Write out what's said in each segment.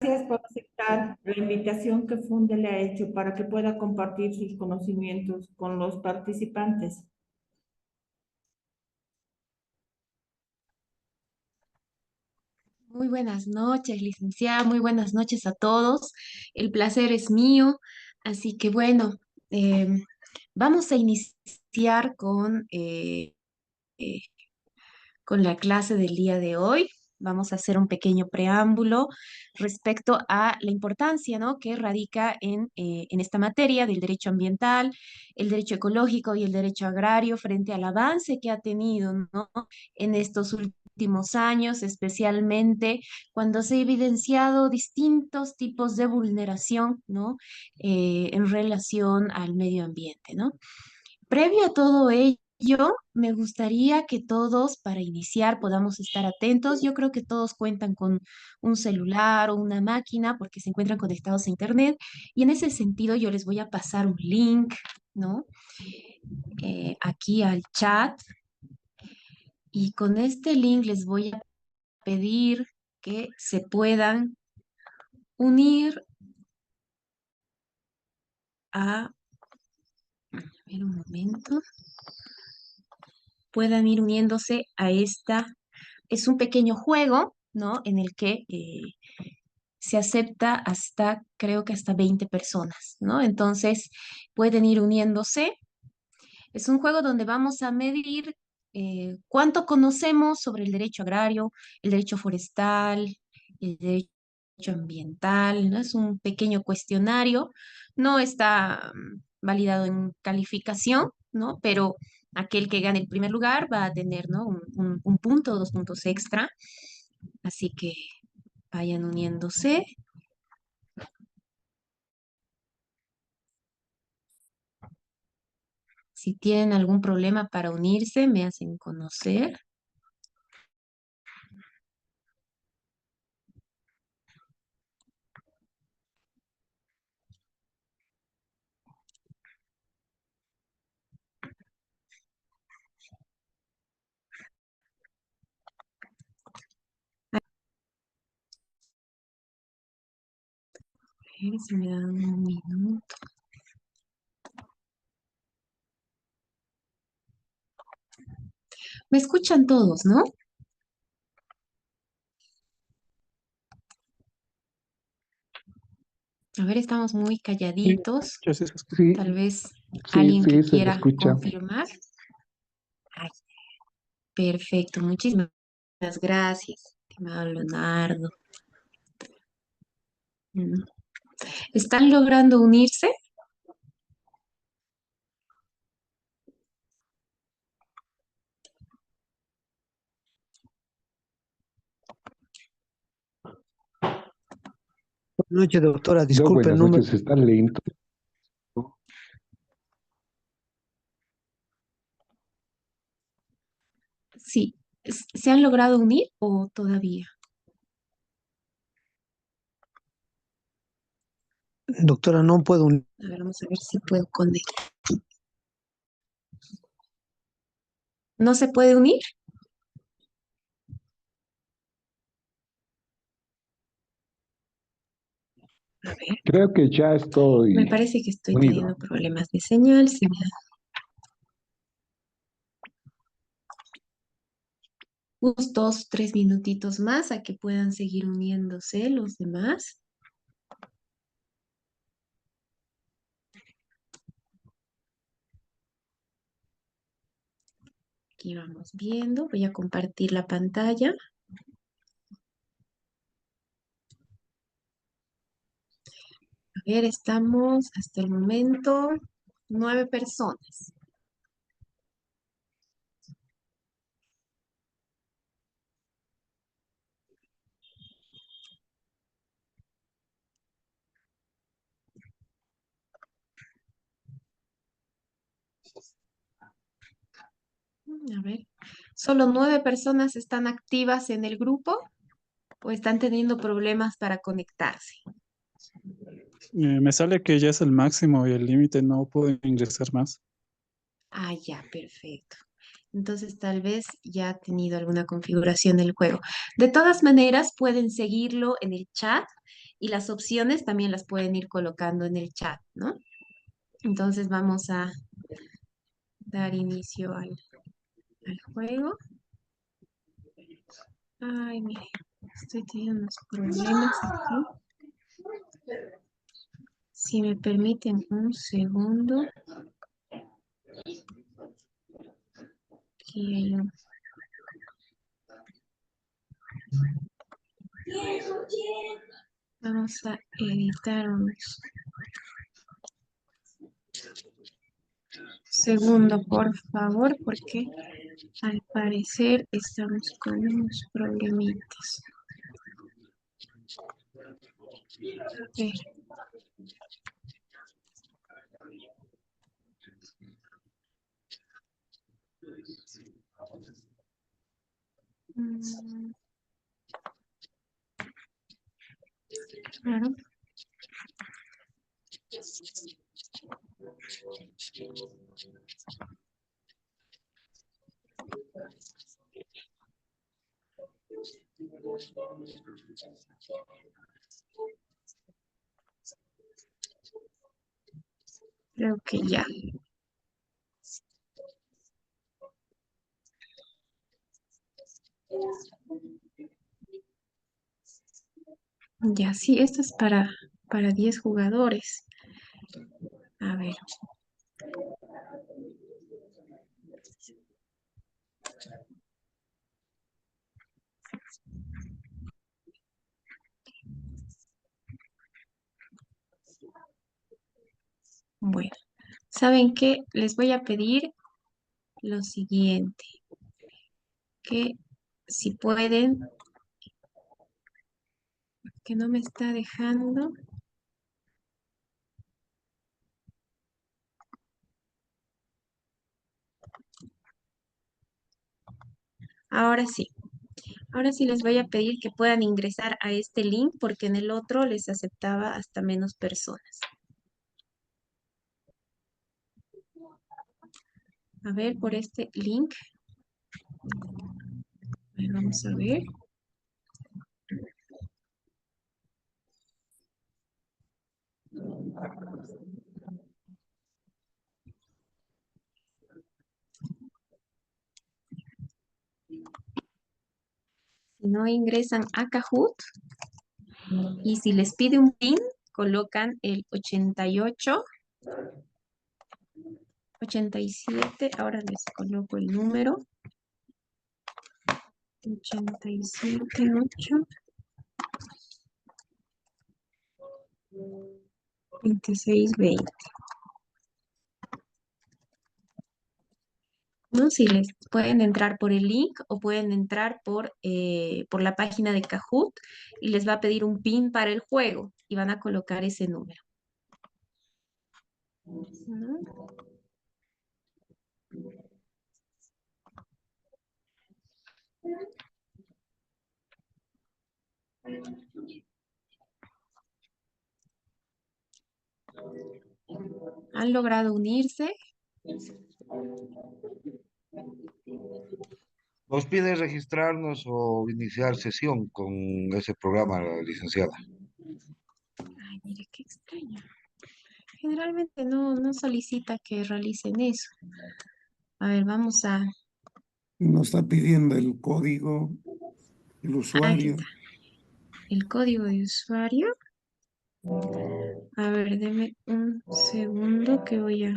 Gracias por aceptar la invitación que Funde le ha hecho para que pueda compartir sus conocimientos con los participantes. Muy buenas noches, licenciada. Muy buenas noches a todos. El placer es mío. Así que bueno, vamos a iniciar eh, con la clase del día de hoy. Vamos a hacer un pequeño preámbulo respecto a la importancia, ¿no?, que radica en esta materia del derecho ambiental, el derecho ecológico y el derecho agrario frente al avance que ha tenido, ¿no?, en estos últimos años, especialmente cuando se ha evidenciado distintos tipos de vulneración, ¿no?, en relación al medio ambiente, ¿no? Previo a todo ello, me gustaría que todos, para iniciar, podamos estar atentos. Yo creo que todos cuentan con un celular o una máquina porque se encuentran conectados a Internet. Y en ese sentido, yo les voy a pasar un link, ¿no? Aquí al chat. Y con este link les voy a pedir que se puedan unir a ver un momento, puedan ir uniéndose a esta. Es un pequeño juego, ¿no? En el que se acepta hasta, creo que hasta 20 personas, ¿no? Entonces pueden ir uniéndose. Es un juego donde vamos a medir cuánto conocemos sobre el derecho agrario, el derecho forestal, el derecho ambiental, ¿no? Es un pequeño cuestionario. No está validado en calificación, ¿no? Pero aquel que gane el primer lugar va a tener, ¿no?, un punto o 2 puntos extra. Así que vayan uniéndose. Si tienen algún problema para unirse, me hacen conocer. A ver si me dan un minuto. Me escuchan todos, ¿no? A ver, estamos muy Sí, calladitos. yo sí, sí, Tal vez sí, alguien que sí, se le quiera escucha. confirmar. Ay, perfecto, muchísimas gracias, estimado Leonardo. Mm. ¿Están logrando unirse? Buenas noches, doctora. Yo, Disculpe el buenas número. noches, está lento. Sí. ¿Se han logrado unir o todavía? Doctora, no puedo. A ver, vamos a ver si puedo conectar. ¿No se puede unir? A ver, Creo que ya me estoy parece que estoy teniendo unido. problemas de señal. Si me da unos 2, 3 minutitos más a que puedan seguir uniéndose los demás. Aquí vamos viendo. Voy a compartir la pantalla. A ver, estamos hasta el momento 9 personas. A ver, ¿solo 9 personas están activas en el grupo o están teniendo problemas para conectarse? Me sale que ya es el máximo y el límite, no puedo ingresar más. Ah, ya, perfecto. Entonces tal vez ya ha tenido alguna configuración del juego. De todas maneras, pueden seguirlo en el chat y las opciones también las pueden ir colocando en el chat, ¿no? Entonces vamos a dar inicio al juego. Ay, mire, estoy teniendo unos problemas aquí. Si me permiten un segundo. Aquí hay un... Vamos a editar unos segundo, por favor, porque al parecer estamos con unos problemitas. A ver. Claro. Creo que ya. Ya, sí, esto es para 10 jugadores. A ver. Bueno, ¿saben qué? Les voy a pedir lo siguiente. Que si pueden, que no me está dejando. Ahora sí. Ahora sí les voy a pedir que puedan ingresar a este link porque en el otro les aceptaba hasta menos personas. A ver, por este link. Vamos a ver. Si no ingresan a Kahoot y si les pide un PIN, colocan el 88, 87, ahora les coloco el número. 87, 8, 26, 20. ¿No? Si les pueden entrar por el link o pueden entrar por la página de Kahoot y les va a pedir un PIN para el juego y van a colocar ese número. ¿No? ¿Han logrado unirse? Nos pide registrarnos o iniciar sesión con ese programa, licenciada. Ay, mire, qué extraño. Generalmente no solicita que realicen eso. A ver, vamos a... Nos está pidiendo el código, el Aquí usuario. está. El código de usuario. A ver, deme un segundo que voy a...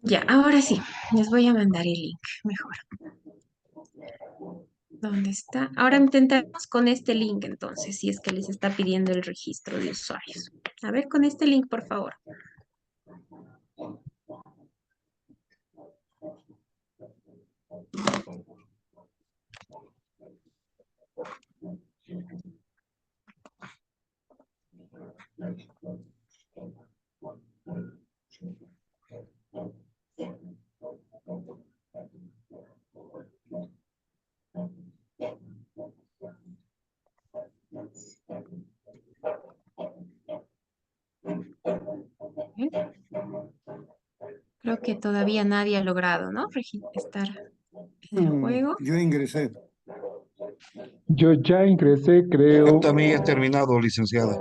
Ya, ahora sí, les voy a mandar el link, mejor. ¿Dónde está? Ahora intentamos con este link entonces, si es que les está pidiendo el registro de usuarios. A ver, con este link, por favor. A ver. Creo que todavía nadie ha logrado, ¿no? Estar en el juego. Yo ingresé. Yo ya ingresé, Yo creo. también he terminado, licenciada.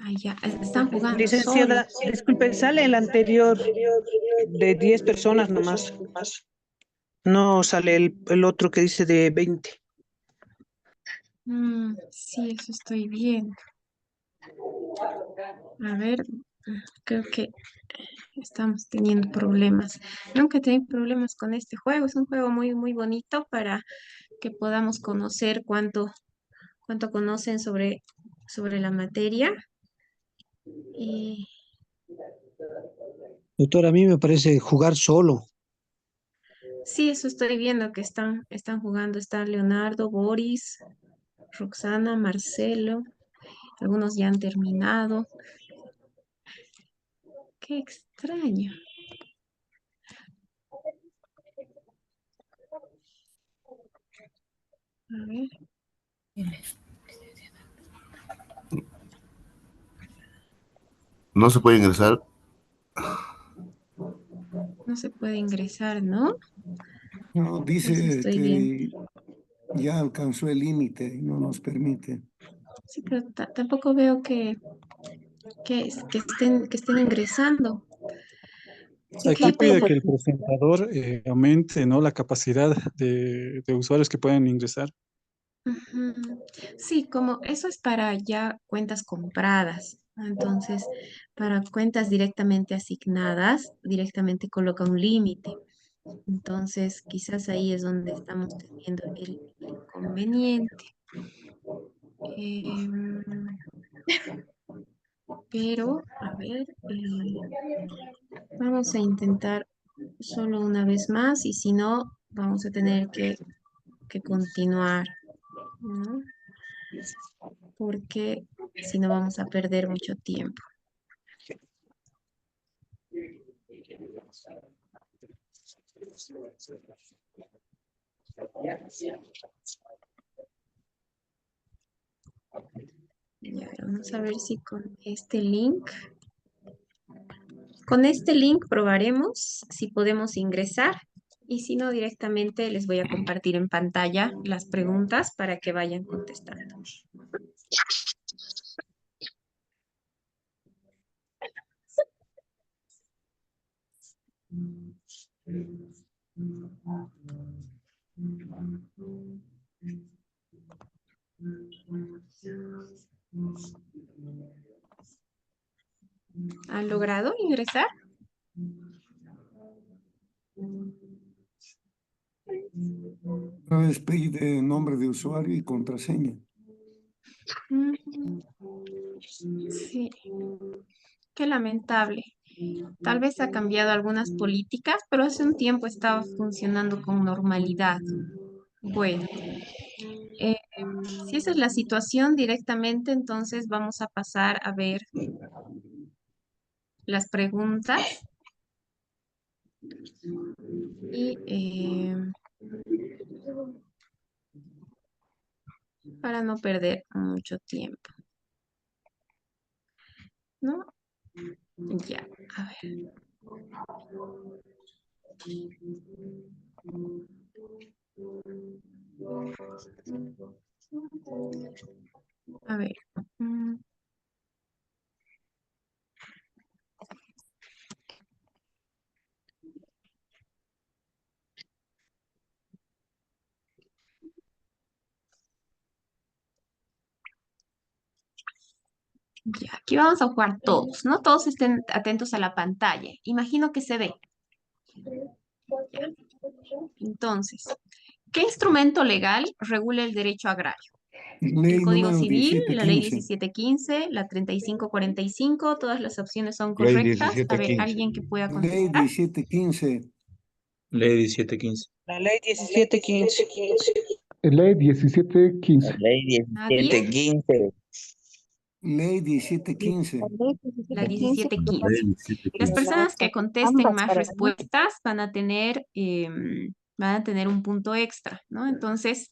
Ay, ya, están jugando Licenciada, solos. disculpe, sale el anterior de 10 personas nomás. No sale el otro que dice de 20. Sí, eso estoy viendo. A ver, creo que estamos teniendo problemas. Nunca he tenido problemas con este juego. Es un juego muy, muy bonito para que podamos conocer cuánto conocen sobre la materia. Y Doctora, a mí me parece jugar solo. sí, eso estoy viendo que están jugando. Está Leonardo, Boris, Roxana, Marcelo. Algunos ya han terminado. Qué extraño. A ver. No se puede ingresar. No se puede ingresar, ¿no? No, Eso dice estoy viendo. que ya alcanzó el límite y no nos permite. Sí, pero tampoco veo que estén ingresando. Aquí Qué pide pena. que el presentador aumente, ¿no? La capacidad de usuarios que pueden ingresar. Ujú. Sí, como eso es para ya cuentas compradas, ¿no? Entonces, para cuentas directamente asignadas, directamente coloca un límite. Entonces, quizás ahí es donde estamos teniendo el inconveniente. Em, pero, a ver, vamos a intentar solo una vez más y si no, vamos a tener que continuar, ¿no? Porque si no vamos a perder mucho tiempo. Ya, vamos a ver si con este link probaremos si podemos ingresar y si no directamente les voy a compartir en pantalla las preguntas para que vayan contestando. ¿Han logrado ingresar? Otra vez pide nombre de usuario y contraseña. Mm, Sí, qué lamentable. Tal vez ha cambiado algunas políticas, pero hace un tiempo estaba funcionando con normalidad. Bueno, si esa es la situación directamente, entonces vamos a pasar a ver las preguntas y para no perder mucho tiempo, ¿no? Ya, a ver. A ver. Ya, aquí vamos a jugar todos, ¿no? Todos estén atentos a la pantalla. Imagino que se ve. Ya. Entonces, ¿qué instrumento legal regula el derecho agrario? El Ley Código número Civil, la Ley 1715. 1715, la 3545, todas las opciones son Ley correctas. A ver, 1715. alguien que pueda Ley contestar. 1715. Ley 1715. La ley 1715. Ley 1715. Ley ¿Nadie? 1715. Ley 1715. La 1715. Ley Las 1715. personas que contesten más respuestas van a tener un punto extra, ¿no? Entonces,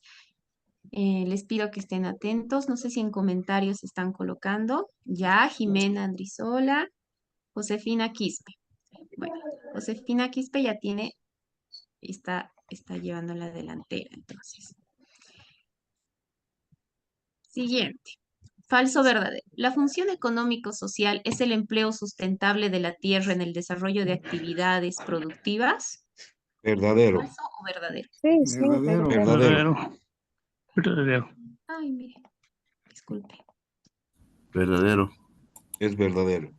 les pido que estén atentos. No sé si en comentarios están colocando. Ya, Jimena Andrizola. Josefina Quispe. Bueno, Josefina Quispe ya tiene, está llevando la delantera, entonces. Siguiente. Falso o verdadero. La función económico-social es el empleo sustentable de la tierra en el desarrollo de actividades productivas. Verdadero. ¿Falso o verdadero? Verdadero. Verdadero. Verdadero. Ay, mire. Disculpe. Verdadero. Es verdadero.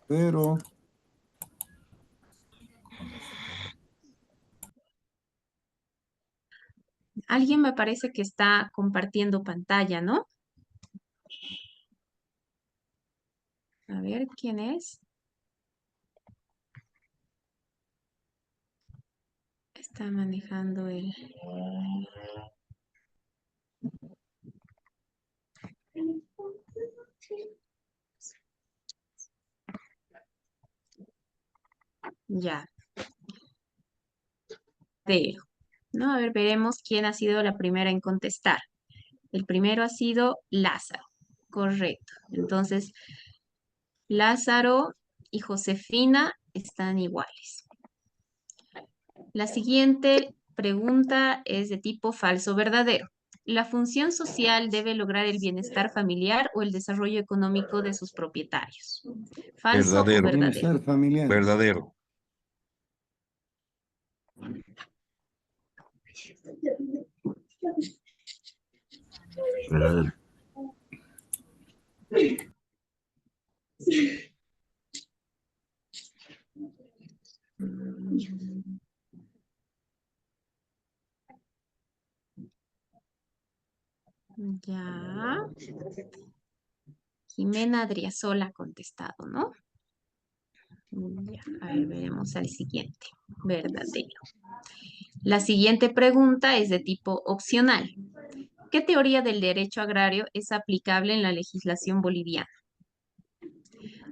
Pero Alguien me parece que está compartiendo pantalla, ¿no? A ver, ¿quién es? Está manejando el... Ya. Pero, ¿no? A ver, veremos quién ha sido la primera en contestar. El primero ha sido Lázaro. Correcto. Entonces, Lázaro y Josefina están iguales. La siguiente pregunta es de tipo falso o verdadero. ¿La función social debe lograr el bienestar familiar o el desarrollo económico de sus propietarios? ¿Falso o Verdadero. verdadero? bienestar familiar. Verdadero. Verdadero. Ya. Jimena Adriasola ha contestado, ¿no? Ya, a ver, veremos al siguiente. Verdadero. La siguiente pregunta es de tipo opcional. ¿Qué teoría del derecho agrario es aplicable en la legislación boliviana?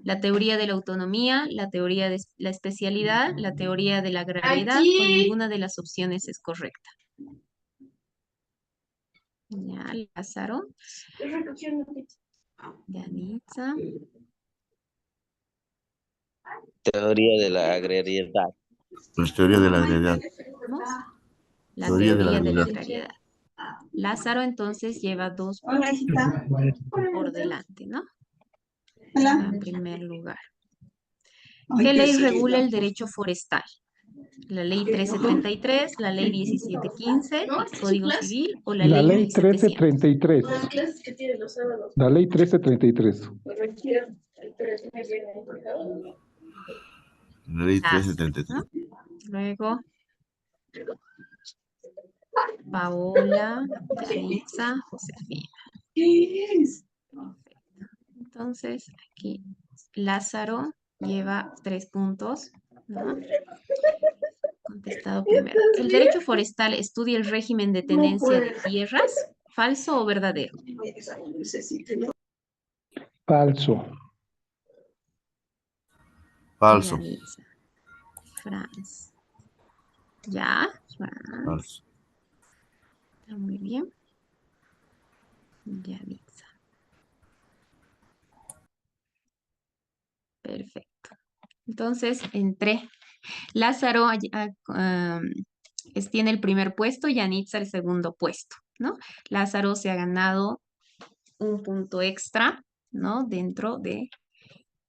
La teoría de la autonomía, la teoría de la especialidad, la teoría de la agrariedad o ninguna de las opciones es correcta. Ya, Lázaro. Yanitza. Teoría de la agrariedad. Pues teoría de la agresión. ¿Vamos? La Teoría de la teoría de la agresión. agrariedad. Lázaro entonces lleva 2 por delante, ¿no? Está en primer lugar. ¿Qué ley regula el derecho forestal? ¿La ley 1333, la ley 1715, el Código Civil o la La ley ley 1700? 1333. La ley 1333. La ley Ah, 1333. ¿no? Luego, Paola, Yanitza, Josefina. Perfecto. Entonces, aquí Lázaro lleva 3 puntos, ¿no? Contestado primero. ¿El derecho forestal estudia el régimen de tenencia de tierras? ¿Falso o verdadero? Falso. Falso. Yanitza. Franz. ¿Ya? Franz. Falso. Está muy bien. Yanitza. Perfecto. Entonces, entre Lázaro tiene el primer puesto y Yanitza el segundo puesto, ¿no? Lázaro se ha ganado un punto extra, ¿no? Dentro de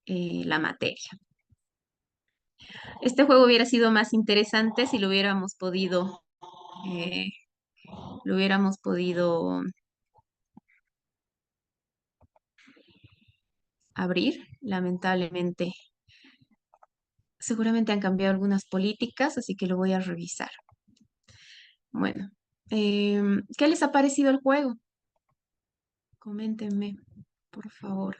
la materia. Este juego hubiera sido más interesante si eh, lo hubiéramos podido abrir. Lamentablemente, seguramente han cambiado algunas políticas, así que lo voy a revisar. Bueno, ¿qué les ha parecido el juego? Coméntenme, por favor.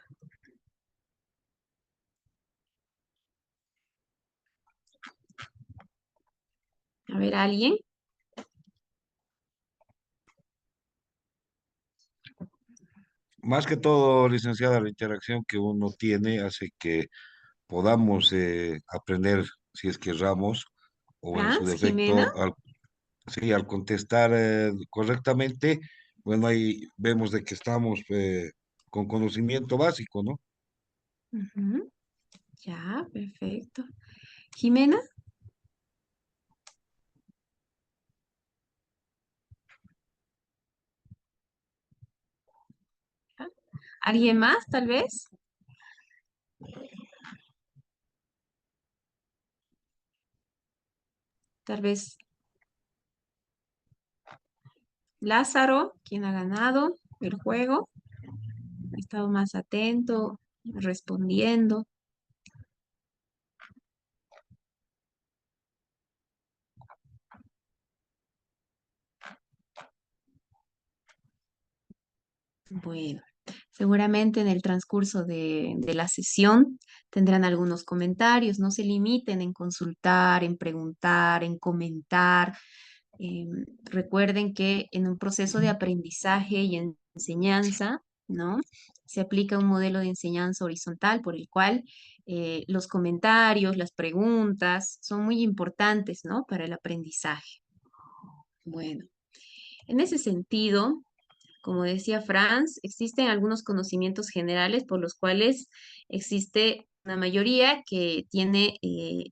A ver, ¿alguien? Más que todo, licenciada, la interacción que uno tiene hace que podamos aprender, si es que erramos, o en su Franz, Jimena. defecto, sí, al contestar correctamente, bueno, ahí vemos de que estamos con conocimiento básico, ¿no? Ujú. Ya, perfecto. Jimena, ¿alguien más tal vez? Tal vez Lázaro, quien ha ganado el juego, ha estado más atento, respondiendo. Bueno, seguramente en el transcurso de la sesión tendrán algunos comentarios. No se limiten en consultar, en preguntar, en comentar. Recuerden que en un proceso de aprendizaje y enseñanza, ¿no? Se aplica un modelo de enseñanza horizontal por el cual los comentarios, las preguntas son muy importantes, ¿no? Para el aprendizaje. Bueno, en ese sentido, como decía Franz, existen algunos conocimientos generales por los cuales existe una mayoría que tiene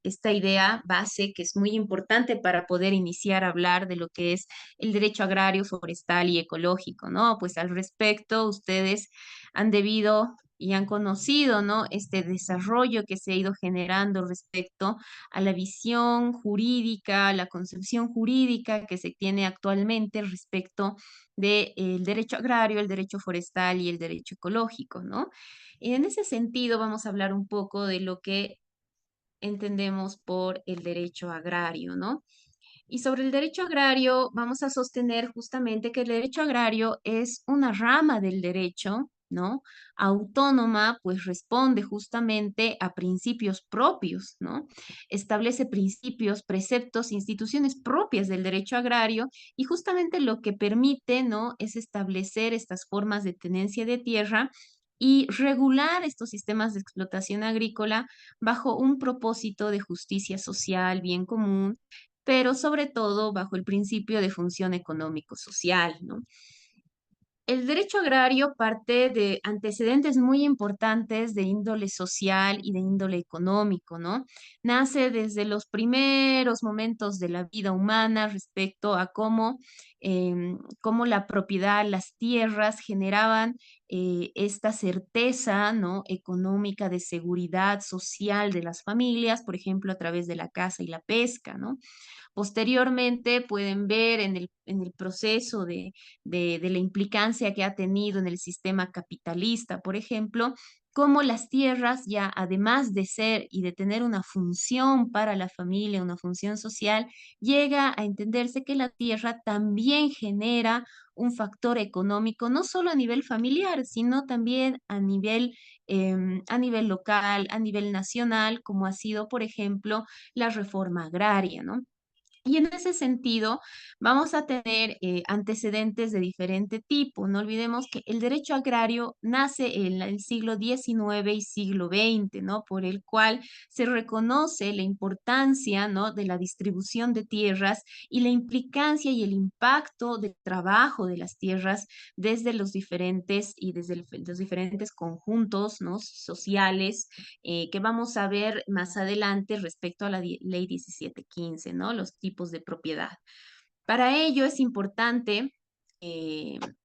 esta idea base que es muy importante para poder iniciar a hablar de lo que es el derecho agrario, forestal y ecológico, ¿no? Pues al respecto, ustedes han debido y han conocido, ¿no? Este desarrollo que se ha ido generando respecto a la visión jurídica, la concepción jurídica que se tiene actualmente respecto del derecho agrario, el derecho forestal y el derecho ecológico, ¿no? En ese sentido, vamos a hablar un poco de lo que entendemos por el derecho agrario, ¿no? Y sobre el derecho agrario, vamos a sostener justamente que el derecho agrario es una rama del derecho, ¿no? Autónoma, pues responde justamente a principios propios, ¿no? Establece principios, preceptos, instituciones propias del derecho agrario y justamente lo que permite, ¿no? Es establecer estas formas de tenencia de tierra y regular estos sistemas de explotación agrícola bajo un propósito de justicia social, bien común, pero sobre todo bajo el principio de función económico-social, ¿no? El derecho agrario parte de antecedentes muy importantes de índole social y de índole económico, ¿no? Nace desde los primeros momentos de la vida humana respecto a cómo la propiedad, las tierras generaban esta certeza, ¿no? Económica de seguridad social de las familias, por ejemplo, a través de la caza y la pesca, ¿no? Posteriormente pueden ver en el proceso de la implicancia que ha tenido en el sistema capitalista, por ejemplo, cómo las tierras ya, además de ser y de tener una función para la familia, una función social, llega a entenderse que la tierra también genera un factor económico, no solo a nivel familiar, sino también a nivel local, a nivel nacional, como ha sido, por ejemplo, la reforma agraria, ¿no? Y en ese sentido, vamos a tener antecedentes de diferente tipo. No olvidemos que el derecho agrario nace en el siglo XIX y siglo XX, ¿no? Por el cual se reconoce la importancia, ¿no? De la distribución de tierras y la implicancia y el impacto del trabajo de las tierras desde los diferentes conjuntos, ¿no? Sociales que vamos a ver más adelante respecto a la ley 1715, ¿no? Los tipos de propiedad. Para ello es importante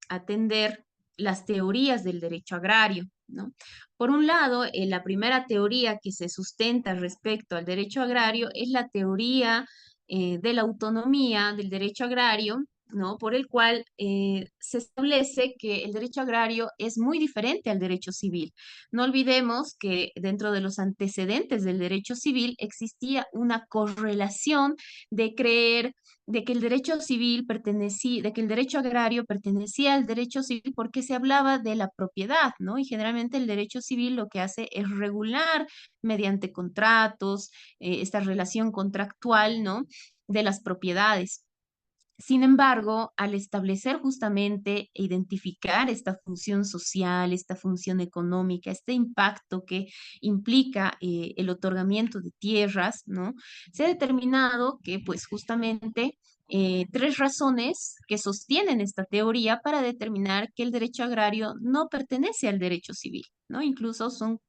atender las teorías del derecho agrario, ¿no? Por un lado, la primera teoría que se sustenta respecto al derecho agrario es la teoría de la autonomía del derecho agrario, ¿no? Por el cual se establece que el derecho agrario es muy diferente al derecho civil. No olvidemos que dentro de los antecedentes del derecho civil existía una correlación de creer de que el derecho civil pertenecía, de que el derecho agrario pertenecía al derecho civil porque se hablaba de la propiedad, ¿no? Y generalmente el derecho civil lo que hace es regular mediante contratos, esta relación contractual, ¿no? De las propiedades. Sin embargo, al establecer justamente e identificar esta función social, esta función económica, este impacto que implica el otorgamiento de tierras, ¿no? Se ha determinado que pues justamente tres razones que sostienen esta teoría para determinar que el derecho agrario no pertenece al derecho civil, ¿no? Incluso son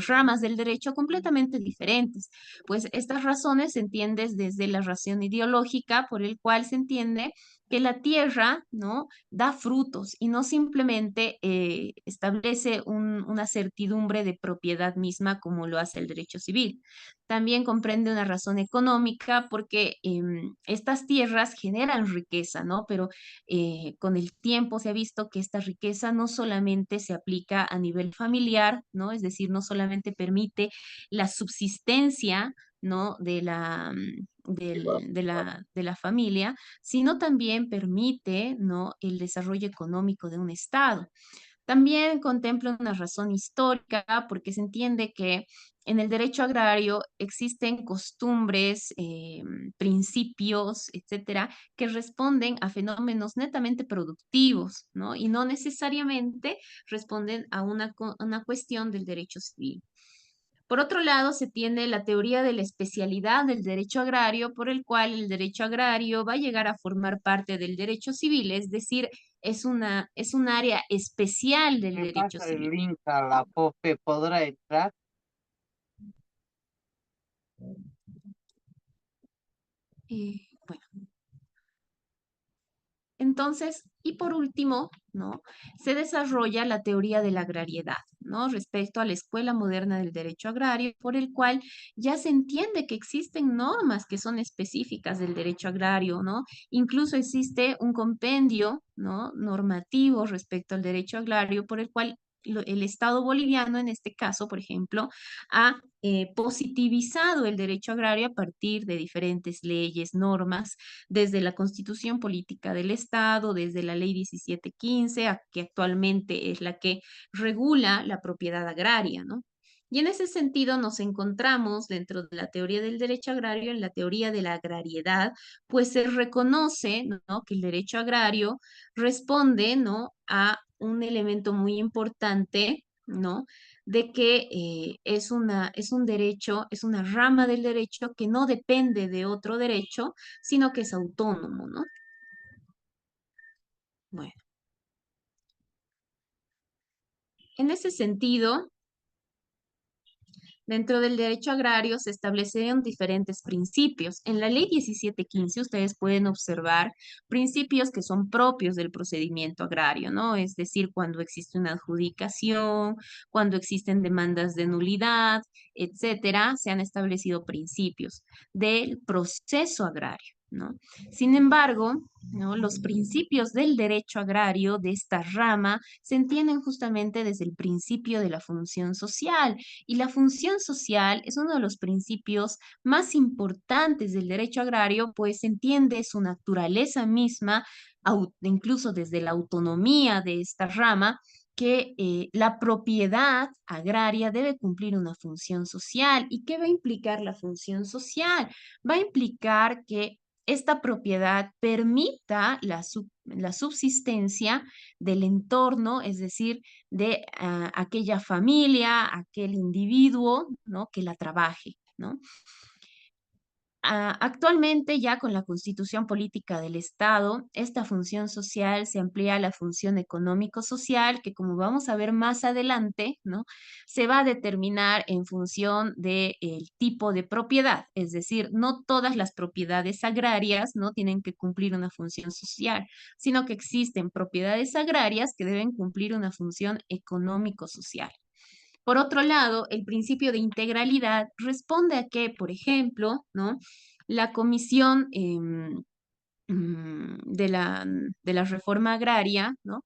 ramas del derecho completamente diferentes. Pues estas razones se entienden desde la razón ideológica por el cual se entiende que la tierra, ¿no?, da frutos y no simplemente establece una certidumbre de propiedad misma como lo hace el derecho civil. También comprende una razón económica porque estas tierras generan riqueza, ¿no? Pero con el tiempo se ha visto que esta riqueza no solamente se aplica a nivel familiar, ¿no? Es decir, no solamente permite la subsistencia, ¿no?, de la familia, sino también permite, ¿no?, el desarrollo económico de un estado. También contempla una razón histórica porque se entiende que en el derecho agrario existen costumbres, principios, etcétera, que responden a fenómenos netamente productivos, ¿no? Y no necesariamente responden a una cuestión del derecho civil. Por otro lado, se tiene la teoría de la especialidad del derecho agrario, por el cual el derecho agrario va a llegar a formar parte del derecho civil, es decir, es un área especial del derecho pasa el civil. link a la POFE, ¿podrá entrar? Bueno, entonces, y por último, ¿no?, se desarrolla la teoría de la agrariedad, ¿no?, respecto a la escuela moderna del derecho agrario, por el cual ya se entiende que existen normas que son específicas del derecho agrario, ¿no? Incluso existe un compendio, ¿no?, normativo respecto al derecho agrario, por el cual el Estado boliviano, en este caso, por ejemplo, ha positivizado el derecho agrario a partir de diferentes leyes, normas, desde la Constitución Política del Estado, desde la Ley 1715, que actualmente es la que regula la propiedad agraria, ¿no? Y en ese sentido nos encontramos dentro de la teoría del derecho agrario, en la teoría de la agrariedad, pues se reconoce, ¿no?, que el derecho agrario responde, ¿no?, a un elemento muy importante, ¿no?, de que es un derecho, es una rama del derecho que no depende de otro derecho, sino que es autónomo, ¿no? Bueno, en ese sentido, dentro del derecho agrario se establecieron diferentes principios. En la ley 1715 ustedes pueden observar principios que son propios del procedimiento agrario, ¿no? Es decir, cuando existe una adjudicación, cuando existen demandas de nulidad, etcétera, se han establecido principios del proceso agrario, ¿no? Sin embargo, ¿no?, los principios del derecho agrario de esta rama se entienden justamente desde el principio de la función social. Y la función social es uno de los principios más importantes del derecho agrario, pues se entiende su naturaleza misma, incluso desde la autonomía de esta rama, que la propiedad agraria debe cumplir una función social. ¿Y qué va a implicar la función social? Va a implicar que esta propiedad permita la subsistencia del entorno, es decir, de aquella familia, aquel individuo, ¿no?, que la trabaje, ¿no? Actualmente, ya con la Constitución Política del Estado, esta función social se amplía a la función económico-social, que como vamos a ver más adelante, ¿no?, se va a determinar en función del tipo de propiedad. Es decir, no todas las propiedades agrarias, ¿no?, tienen que cumplir una función social, sino que existen propiedades agrarias que deben cumplir una función económico-social. Por otro lado, el principio de integralidad responde a que, por ejemplo, ¿no?, la Comisión de la reforma agraria, ¿no?,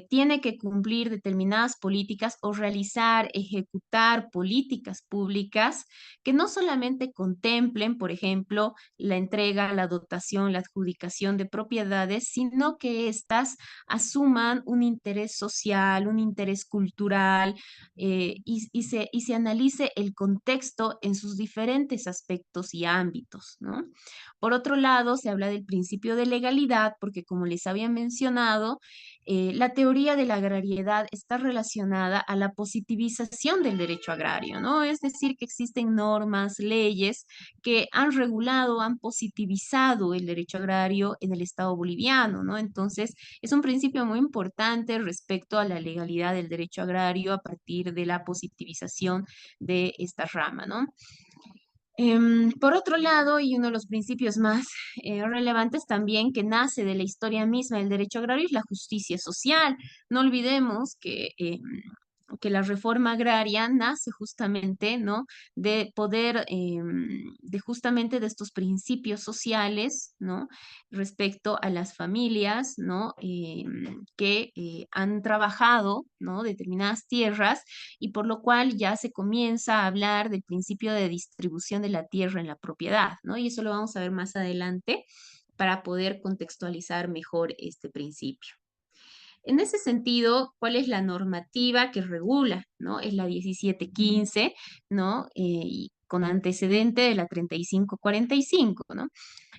tiene que cumplir determinadas políticas o realizar, ejecutar políticas públicas que no solamente contemplen, por ejemplo, la entrega, la dotación, la adjudicación de propiedades, sino que éstas asuman un interés social, un interés cultural, y se analice el contexto en sus diferentes aspectos y ámbitos, ¿no? Por otro lado, se habla del principio de legalidad, porque como les había mencionado, la teoría de la agrariedad está relacionada a la positivización del derecho agrario, ¿no? Es decir, que existen normas, leyes que han regulado, han positivizado el derecho agrario en el Estado boliviano, ¿no? Entonces, es un principio muy importante respecto a la legalidad del derecho agrario a partir de la positivización de esta rama, ¿no? Por otro lado, y uno de los principios más relevantes también que nace de la historia misma del derecho agrario es la justicia social. No olvidemos que la reforma agraria nace justamente, ¿no? De poder, de justamente de estos principios sociales, ¿no? Respecto a las familias, ¿no? Que han trabajado, ¿no? Determinadas tierras y por lo cual ya se comienza a hablar del principio de distribución de la tierra en la propiedad, ¿no? Y eso lo vamos a ver más adelante para poder contextualizar mejor este principio. En ese sentido, ¿cuál es la normativa que regula, ¿no? Es la 1715, ¿no? Y con antecedente de la 3545, ¿no?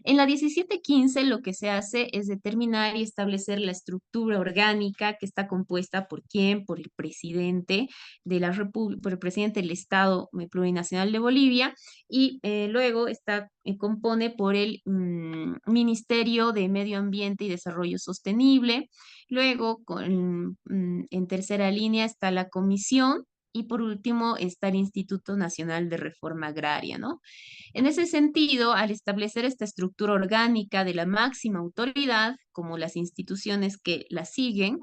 En la 1715 lo que se hace es determinar y establecer la estructura orgánica que está compuesta por quién, por el presidente de la República, por el presidente del Estado Plurinacional de Bolivia y luego compone por el Ministerio de Medio Ambiente y Desarrollo Sostenible. Luego, en tercera línea está la comisión y por último está el Instituto Nacional de Reforma Agraria, ¿no? En ese sentido, al establecer esta estructura orgánica de la máxima autoridad, como las instituciones que la siguen,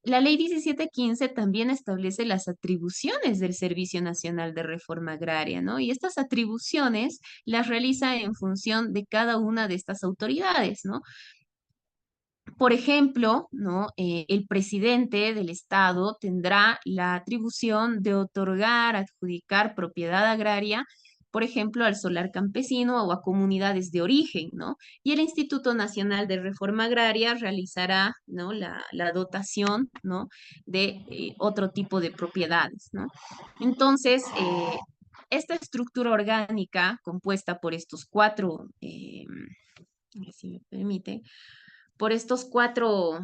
la Ley 1715 también establece las atribuciones del Servicio Nacional de Reforma Agraria, ¿no? Y estas atribuciones las realiza en función de cada una de estas autoridades, ¿no? Por ejemplo, ¿no? El presidente del Estado tendrá la atribución de otorgar, adjudicar propiedad agraria, por ejemplo, al solar campesino o a comunidades de origen, ¿no? Y el Instituto Nacional de Reforma Agraria realizará, ¿no? La dotación, ¿no? De otro tipo de propiedades, ¿no? Entonces, esta estructura orgánica compuesta por estos cuatro, a ver si me permite, por estos cuatro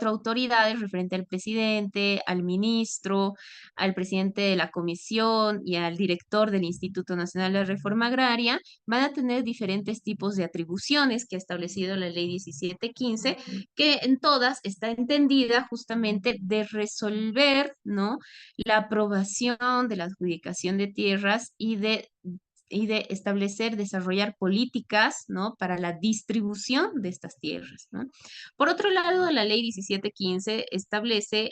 autoridades referente al presidente, al ministro, al presidente de la comisión y al director del Instituto Nacional de Reforma Agraria, van a tener diferentes tipos de atribuciones que ha establecido la Ley 1715, que en todas está entendida justamente de resolver, ¿no? La aprobación de la adjudicación de tierras y de establecer, desarrollar políticas, ¿no? Para la distribución de estas tierras, ¿no? Por otro lado, la ley 1715 establece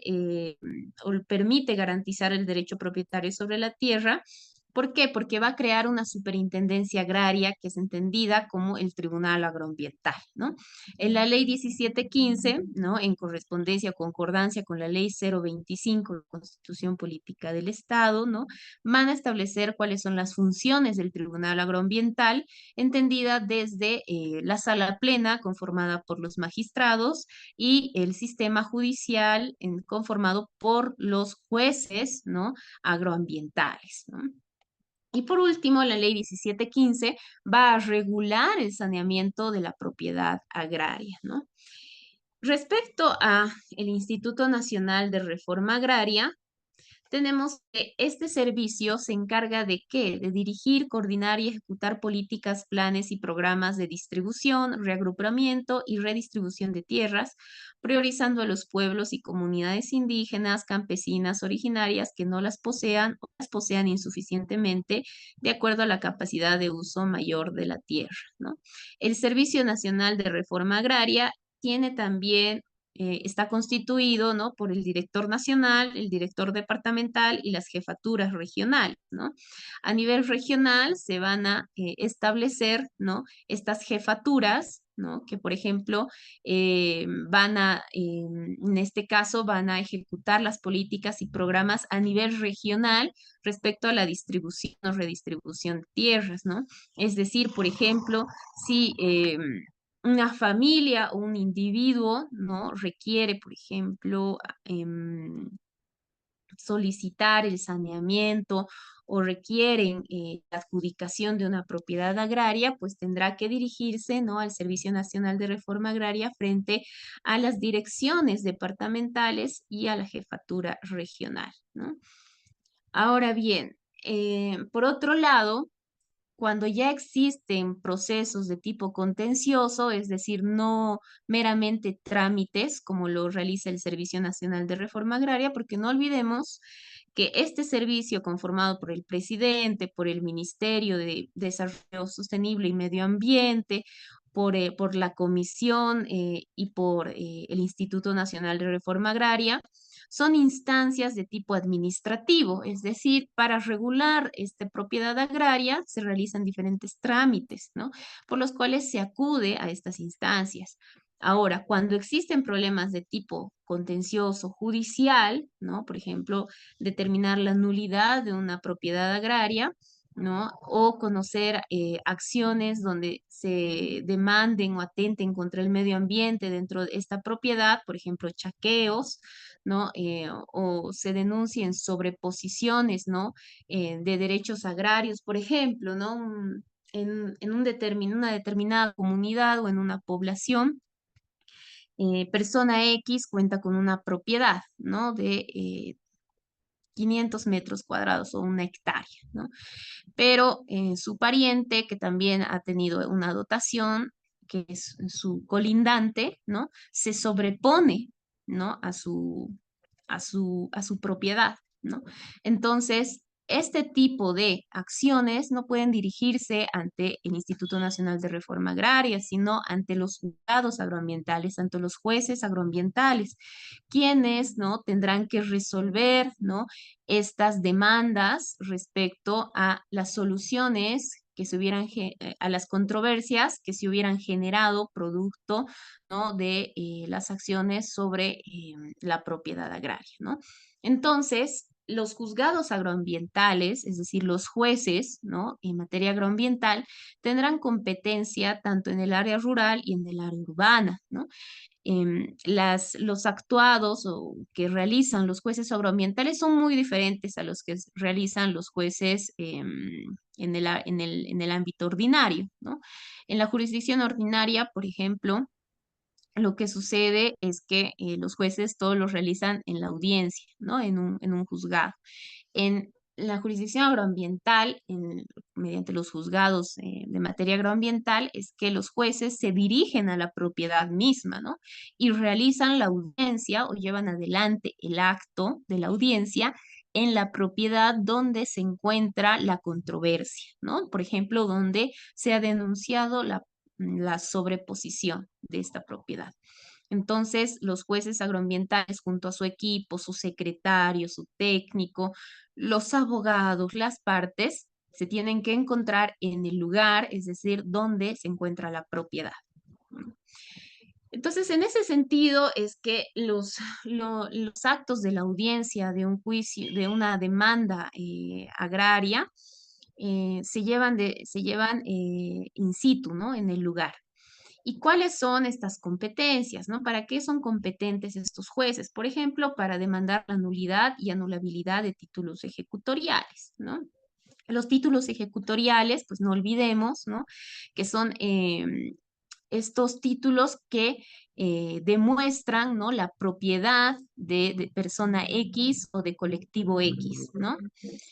o permite garantizar el derecho propietario sobre la tierra. ¿Por qué? Porque va a crear una superintendencia agraria que es entendida como el Tribunal Agroambiental, ¿no? En la ley 1715, ¿no? En correspondencia o concordancia con la ley 025 de Constitución Política del Estado, ¿no? Van a establecer cuáles son las funciones del Tribunal Agroambiental, entendida desde la sala plena conformada por los magistrados y el sistema judicial conformado por los jueces, ¿no? Agroambientales, ¿no? Y por último, la ley 1715 va a regular el saneamiento de la propiedad agraria, ¿no? Respecto a el Instituto Nacional de Reforma Agraria, tenemos que este servicio se encarga de ¿qué? De dirigir, coordinar y ejecutar políticas, planes y programas de distribución, reagrupamiento y redistribución de tierras, priorizando a los pueblos y comunidades indígenas, campesinas, originarias que no las posean o las posean insuficientemente de acuerdo a la capacidad de uso mayor de la tierra, ¿no? El Servicio Nacional de Reforma Agraria tiene también está constituido, ¿no? Por el director nacional, el director departamental y las jefaturas regionales, ¿no? A nivel regional se van a establecer, ¿no? Estas jefaturas, ¿no? Que, por ejemplo, en este caso, van a ejecutar las políticas y programas a nivel regional respecto a la distribución o redistribución de tierras, ¿no? Es decir, por ejemplo, si una familia o un individuo, ¿no? Requiere, por ejemplo, solicitar el saneamiento o requieren la adjudicación de una propiedad agraria, pues tendrá que dirigirse, ¿no?, al Servicio Nacional de Reforma Agraria frente a las direcciones departamentales y a la jefatura regional, ¿no? Ahora bien, por otro lado, cuando ya existen procesos de tipo contencioso, es decir, no meramente trámites como lo realiza el Servicio Nacional de Reforma Agraria, porque no olvidemos que este servicio conformado por el presidente, por el Ministerio de Desarrollo Sostenible y Medio Ambiente, por la Comisión y por el Instituto Nacional de Reforma Agraria, son instancias de tipo administrativo, es decir, para regular esta propiedad agraria se realizan diferentes trámites, ¿no?, por los cuales se acude a estas instancias. Ahora, cuando existen problemas de tipo contencioso judicial, ¿no?, por ejemplo, determinar la nulidad de una propiedad agraria, ¿no?, o conocer acciones donde se demanden o atenten contra el medio ambiente dentro de esta propiedad, por ejemplo, chaqueos, ¿no?, o se denuncien sobreposiciones, ¿no?, de derechos agrarios, por ejemplo, ¿no?, en una determinada comunidad o en una población, persona X cuenta con una propiedad, ¿no?, de 500 metros cuadrados o una hectárea, ¿no? Pero su pariente, que también ha tenido una dotación, que es su colindante, ¿no?, se sobrepone, ¿no?, a su propiedad, ¿no? Entonces, este tipo de acciones no pueden dirigirse ante el Instituto Nacional de Reforma Agraria, sino ante los juzgados agroambientales, ante los jueces agroambientales, quienes, ¿no?, tendrán que resolver, ¿no?, estas demandas respecto a las soluciones que se hubieran, a las controversias que se hubieran generado producto, ¿no?, de las acciones sobre la propiedad agraria, ¿no? Entonces, los juzgados agroambientales, es decir, los jueces, ¿no?, en materia agroambiental, tendrán competencia tanto en el área rural y en el área urbana, ¿no? Los actuados que realizan los jueces agroambientales son muy diferentes a los que realizan los jueces en el ámbito ordinario, ¿no? En la jurisdicción ordinaria, por ejemplo, lo que sucede es que los jueces todos los realizan en la audiencia, ¿no?, en un juzgado. En la jurisdicción agroambiental, mediante los juzgados de materia agroambiental, es que los jueces se dirigen a la propiedad misma, ¿no?, y realizan la audiencia o llevan adelante el acto de la audiencia en la propiedad donde se encuentra la controversia, ¿no? Por ejemplo, donde se ha denunciado la sobreposición de esta propiedad. Entonces, los jueces agroambientales, junto a su equipo, su secretario, su técnico, los abogados, las partes, se tienen que encontrar en el lugar, es decir, donde se encuentra la propiedad. Entonces, en ese sentido es que los actos de la audiencia de un juicio, de una demanda agraria, se llevan in situ, ¿no?, en el lugar. ¿Y cuáles son estas competencias, no? ¿Para qué son competentes estos jueces? Por ejemplo, para demandar la nulidad y anulabilidad de títulos ejecutoriales, ¿no? Los títulos ejecutoriales, pues no olvidemos, ¿no?, que son estos títulos que demuestran, ¿no?, la propiedad de persona X o de colectivo X, ¿no?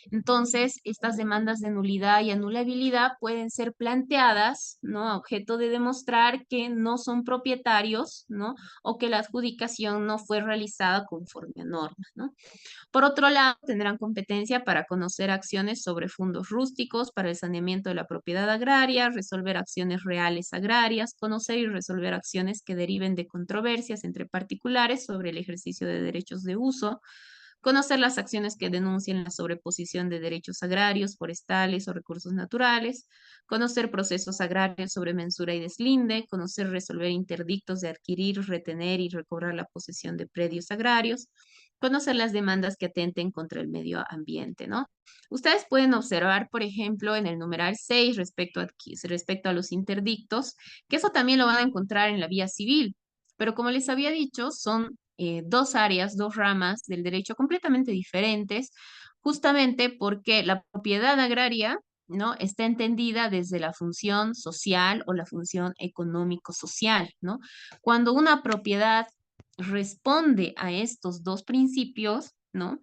Entonces, estas demandas de nulidad y anulabilidad pueden ser planteadas, ¿no?, a objeto de demostrar que no son propietarios, ¿no?, o que la adjudicación no fue realizada conforme a normas, ¿no? Por otro lado, tendrán competencia para conocer acciones sobre fondos rústicos, para el saneamiento de la propiedad agraria, resolver acciones reales agrarias, conocer y resolver acciones que deriven de controversias entre particulares sobre el ejercicio de derechos de uso, conocer las acciones que denuncien la sobreposición de derechos agrarios, forestales o recursos naturales, conocer procesos agrarios sobre mensura y deslinde, conocer resolver interdictos de adquirir, retener y recobrar la posesión de predios agrarios, conocer las demandas que atenten contra el medio ambiente, ¿no? Ustedes pueden observar, por ejemplo, en el numeral 6 respecto a los interdictos, que eso también lo van a encontrar en la vía civil, pero como les había dicho, son dos áreas, dos ramas del derecho completamente diferentes, justamente porque la propiedad agraria, ¿no? Está entendida desde la función social o la función económico-social, ¿no? Cuando una propiedad responde a estos dos principios, ¿no?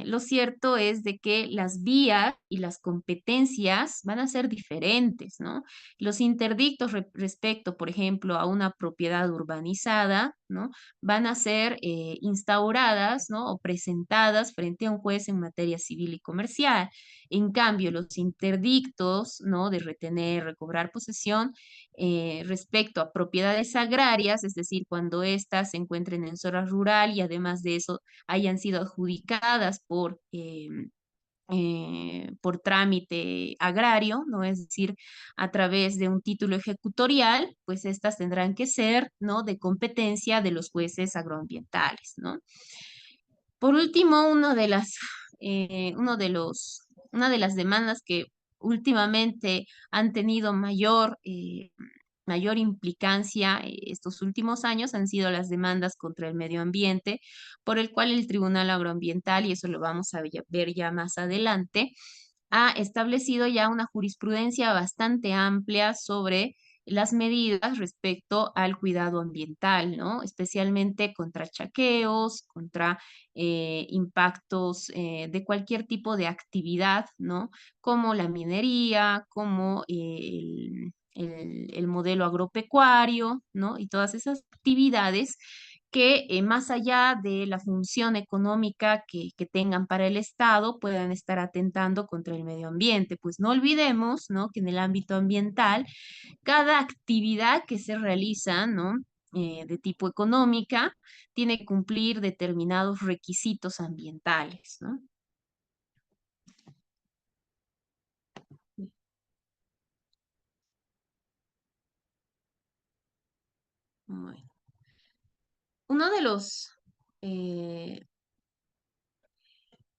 Lo cierto es de que las vías y las competencias van a ser diferentes, ¿no? Los interdictos respecto, por ejemplo, a una propiedad urbanizada, ¿no? Van a ser instauradas, ¿no? O presentadas frente a un juez en materia civil y comercial. En cambio, los interdictos, ¿no? De retener, recobrar posesión, respecto a propiedades agrarias, es decir, cuando éstas se encuentren en zona rural y además de eso hayan sido adjudicadas por trámite agrario, ¿no? Es decir, a través de un título ejecutorial, pues estas tendrán que ser, ¿no? De competencia de los jueces agroambientales, ¿no? Por último, una de las demandas que últimamente han tenido mayor implicancia estos últimos años han sido las demandas contra el medio ambiente, por el cual el Tribunal Agroambiental, y eso lo vamos a ver ya más adelante, ha establecido ya una jurisprudencia bastante amplia sobre las medidas respecto al cuidado ambiental, ¿no? Especialmente contra chaqueos, contra impactos de cualquier tipo de actividad, ¿no? Como la minería, como el modelo agropecuario, ¿no? Y todas esas actividades que más allá de la función económica que tengan para el Estado, puedan estar atentando contra el medio ambiente. Pues no olvidemos, ¿no? Que en el ámbito ambiental, cada actividad que se realiza, ¿no? De tipo económica, tiene que cumplir determinados requisitos ambientales, ¿no? Bueno. Uno eh,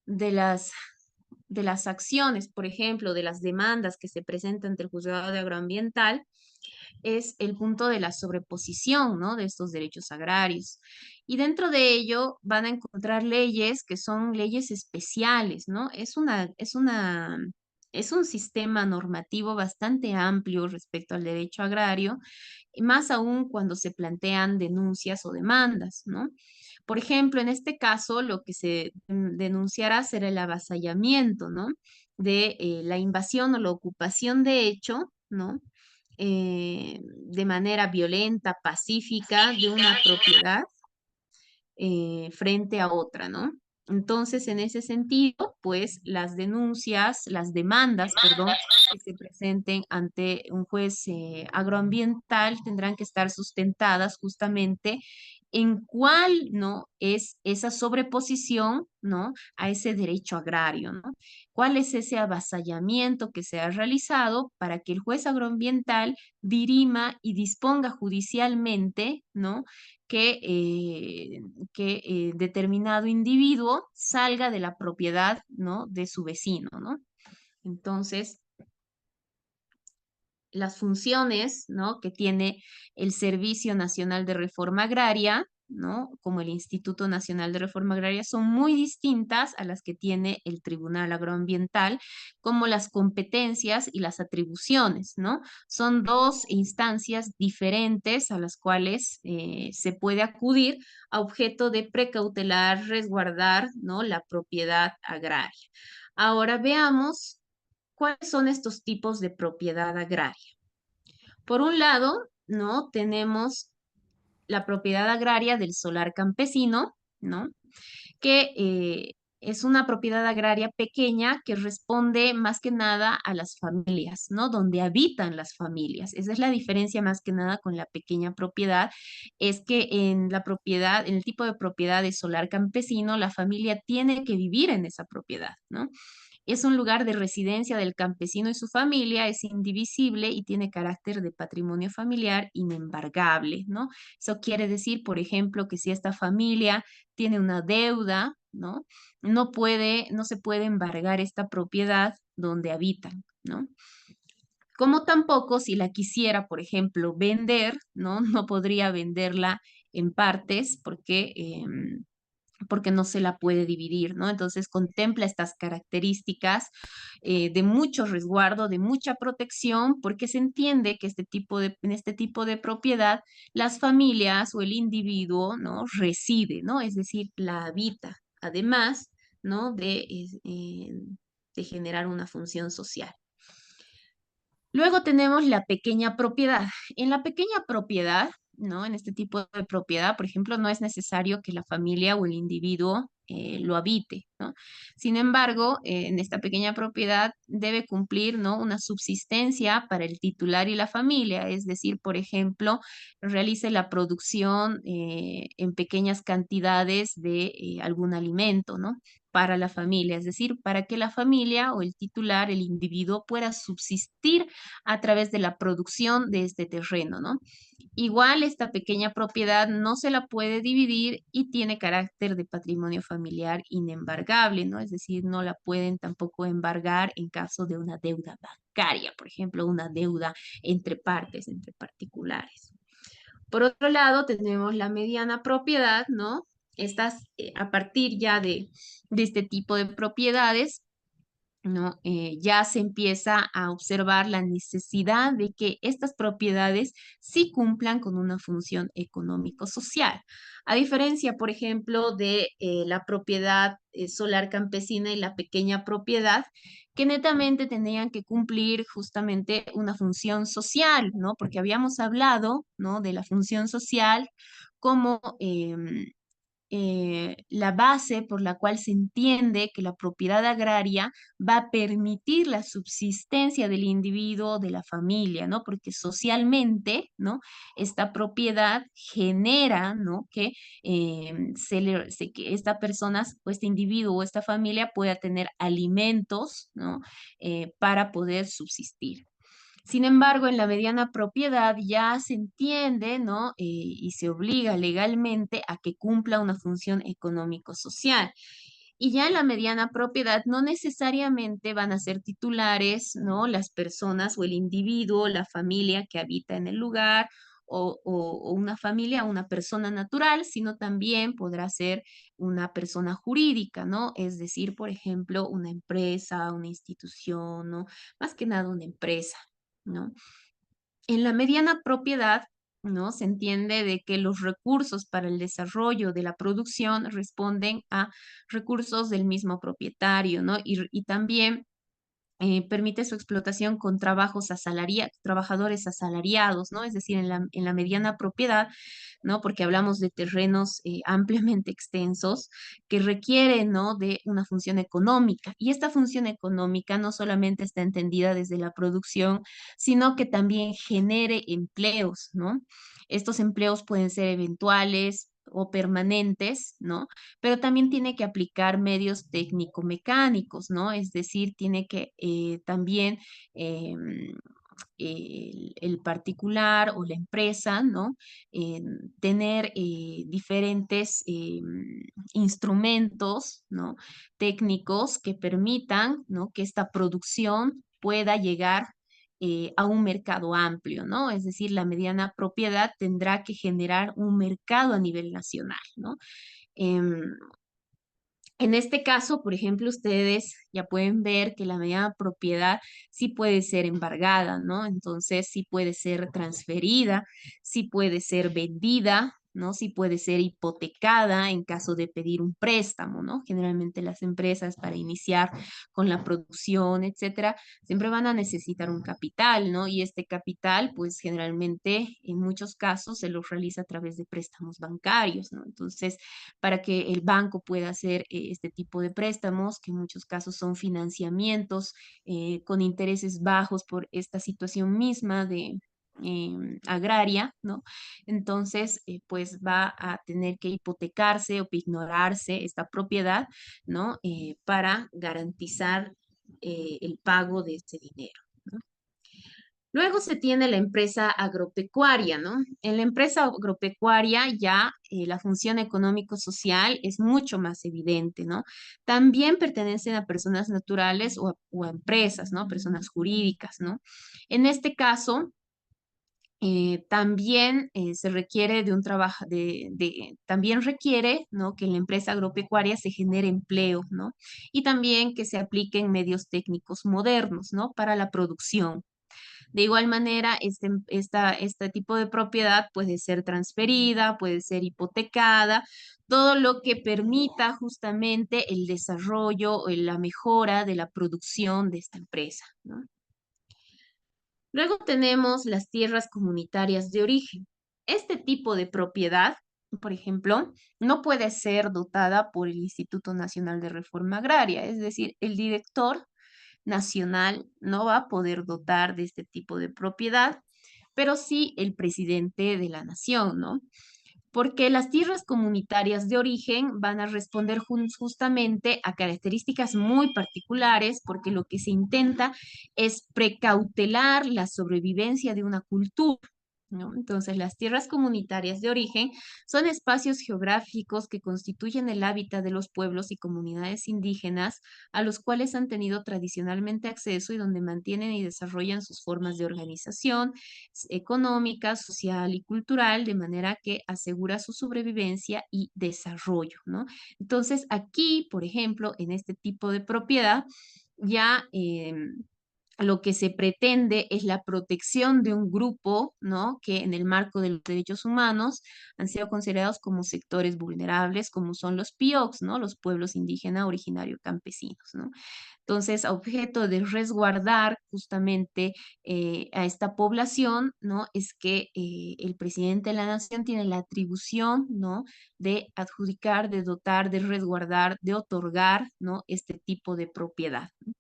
de las acciones, por ejemplo, de las demandas que se presentan ante el juzgado de agroambiental, es el punto de la sobreposición, ¿no? De estos derechos agrarios. Y dentro de ello van a encontrar leyes que son leyes especiales, ¿no? Es un sistema normativo bastante amplio respecto al derecho agrario, y más aún cuando se plantean denuncias o demandas, ¿no? Por ejemplo, en este caso, lo que se denunciará será el avasallamiento, ¿no? De la invasión o la ocupación de hecho, ¿no? De manera violenta, pacífica, de una propiedad frente a otra, ¿no? Entonces, en ese sentido, pues las demandas, perdón, que se presenten ante un juez agroambiental tendrán que estar sustentadas justamente en cuál, ¿no? Es esa sobreposición, ¿no? A ese derecho agrario, ¿no? ¿Cuál es ese avasallamiento que se ha realizado para que el juez agroambiental dirima y disponga judicialmente, ¿no? Que determinado individuo salga de la propiedad, ¿no? De su vecino, ¿no? Entonces, las funciones, ¿no? Que tiene el Servicio Nacional de Reforma Agraria, ¿no? Como el Instituto Nacional de Reforma Agraria, son muy distintas a las que tiene el Tribunal Agroambiental, como las competencias y las atribuciones, ¿no? Son dos instancias diferentes a las cuales se puede acudir a objeto de precautelar, resguardar, ¿no? La propiedad agraria. Ahora veamos cuáles son estos tipos de propiedad agraria. Por un lado, ¿no? Tenemos la propiedad agraria del solar campesino, ¿no? Que es una propiedad agraria pequeña que responde más que nada a las familias, ¿no? Donde habitan las familias. Esa es la diferencia más que nada con la pequeña propiedad, es que en la propiedad, en el tipo de propiedad de solar campesino, la familia tiene que vivir en esa propiedad, ¿no? Es un lugar de residencia del campesino y su familia, es indivisible y tiene carácter de patrimonio familiar inembargable, ¿no? Eso quiere decir, por ejemplo, que si esta familia tiene una deuda, ¿no? No se puede embargar esta propiedad donde habitan, ¿no? Como tampoco si la quisiera, por ejemplo, vender, ¿no? No podría venderla en partes porque no se la puede dividir, ¿no? Entonces contempla estas características de mucho resguardo, de mucha protección, porque se entiende que en este tipo de propiedad las familias o el individuo, ¿no? Reside, ¿no? Es decir, la habita, además, ¿no? De generar una función social. Luego tenemos la pequeña propiedad. En la pequeña propiedad, ¿no? En este tipo de propiedad, por ejemplo, no es necesario que la familia o el individuo lo habite, ¿no? Sin embargo, en esta pequeña propiedad debe cumplir, ¿no? Una subsistencia para el titular y la familia, es decir, por ejemplo, realice la producción en pequeñas cantidades de algún alimento, ¿no? Para la familia, es decir, para que la familia o el titular, el individuo, pueda subsistir a través de la producción de este terreno, ¿no? Igual esta pequeña propiedad no se la puede dividir y tiene carácter de patrimonio familiar inembargable, ¿no? Es decir, no la pueden tampoco embargar en caso de una deuda bancaria, por ejemplo, una deuda entre partes, entre particulares. Por otro lado, tenemos la mediana propiedad, ¿no? Estas, a partir ya de este tipo de propiedades, ¿no? Ya se empieza a observar la necesidad de que estas propiedades sí cumplan con una función económico-social. A diferencia, por ejemplo, de la propiedad solar campesina y la pequeña propiedad, que netamente tenían que cumplir justamente una función social, ¿no? Porque habíamos hablado, ¿no? De la función social como la base por la cual se entiende que la propiedad agraria va a permitir la subsistencia del individuo, de la familia, ¿no? Porque socialmente, ¿no? Esta propiedad genera, ¿no? Que, que esta persona o este individuo o esta familia pueda tener alimentos, ¿no? Para poder subsistir. Sin embargo, en la mediana propiedad ya se entiende, ¿no? Y se obliga legalmente a que cumpla una función económico-social. Y ya en la mediana propiedad no necesariamente van a ser titulares, ¿no? Las personas o el individuo, la familia que habita en el lugar o una familia, una persona natural, sino también podrá ser una persona jurídica, ¿no? Es decir, por ejemplo, una empresa, una institución, ¿no? Más que nada una empresa, ¿no? En la mediana propiedad, ¿no? Se entiende de que los recursos para el desarrollo de la producción responden a recursos del mismo propietario, ¿no? Y también permite su explotación con trabajadores asalariados, ¿no? Es decir, en la mediana propiedad, ¿no? Porque hablamos de terrenos ampliamente extensos que requieren, ¿no? De una función económica. Y esta función económica no solamente está entendida desde la producción, sino que también genere empleos, ¿no? Estos empleos pueden ser eventuales o permanentes, ¿no? Pero también tiene que aplicar medios técnico-mecánicos, ¿no? Es decir, tiene que también el particular o la empresa, ¿no? Tener diferentes instrumentos, ¿no? Técnicos que permitan, ¿no? Que esta producción pueda llegar a un mercado amplio, ¿no? Es decir, la mediana propiedad tendrá que generar un mercado a nivel nacional, ¿no? Em, en este caso, por ejemplo, ustedes ya pueden ver que la mediana propiedad sí puede ser embargada, ¿no? Entonces sí puede ser transferida, sí puede ser vendida, ¿no? Sí puede ser hipotecada en caso de pedir un préstamo, ¿no? Generalmente las empresas para iniciar con la producción, etcétera, siempre van a necesitar un capital, ¿no? Y este capital, pues generalmente en muchos casos se los realiza a través de préstamos bancarios, ¿no? Entonces, para que el banco pueda hacer este tipo de préstamos, que en muchos casos son financiamientos con intereses bajos por esta situación misma de agraria, ¿no? Entonces, pues va a tener que hipotecarse o ignorarse esta propiedad, ¿no? Para garantizar el pago de ese dinero. Luego se tiene la empresa agropecuaria, ¿no? En la empresa agropecuaria ya la función económico-social es mucho más evidente, ¿no? También pertenecen a personas naturales o a empresas, ¿no? Personas jurídicas, ¿no? En este caso, También se requiere de un trabajo, también requiere, ¿no?, que en la empresa agropecuaria se genere empleo, ¿no? Y también que se apliquen medios técnicos modernos, ¿no?, para la producción. De igual manera, este tipo de propiedad puede ser transferida, puede ser hipotecada, todo lo que permita justamente el desarrollo o la mejora de la producción de esta empresa, ¿no? Luego tenemos las tierras comunitarias de origen. Este tipo de propiedad, por ejemplo, no puede ser dotada por el Instituto Nacional de Reforma Agraria, es decir, el director nacional no va a poder dotar de este tipo de propiedad, pero sí el presidente de la nación, ¿no? Porque las tierras comunitarias de origen van a responder justamente a características muy particulares, porque lo que se intenta es precautelar la sobrevivencia de una cultura, ¿no? Entonces, las tierras comunitarias de origen son espacios geográficos que constituyen el hábitat de los pueblos y comunidades indígenas a los cuales han tenido tradicionalmente acceso y donde mantienen y desarrollan sus formas de organización económica, social y cultural, de manera que asegura su sobrevivencia y desarrollo, ¿no? Entonces, aquí, por ejemplo, en este tipo de propiedad, ya lo que se pretende es la protección de un grupo, ¿no?, que en el marco de los derechos humanos han sido considerados como sectores vulnerables, como son los PIOCs, ¿no?, los pueblos indígenas originarios campesinos, ¿no? Entonces, a objeto de resguardar justamente a esta población, ¿no?, es que el presidente de la nación tiene la atribución, ¿no?, de adjudicar, de dotar, de resguardar, de otorgar, ¿no?, este tipo de propiedad, ¿no?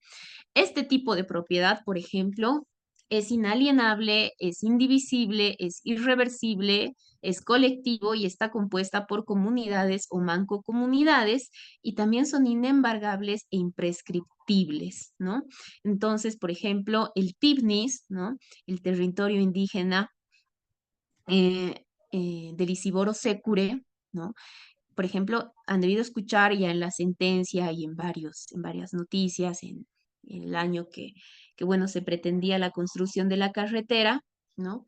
Este tipo de propiedad, por ejemplo, es inalienable, es indivisible, es irreversible, es colectivo y está compuesta por comunidades o mancomunidades y también son inembargables e imprescriptibles, ¿no? Entonces, por ejemplo, el TIBNIS, ¿no?, el territorio indígena del Isiboro Secure, ¿no?, por ejemplo, han debido escuchar ya en la sentencia y en varias noticias, en el año que, bueno, se pretendía la construcción de la carretera, ¿no?,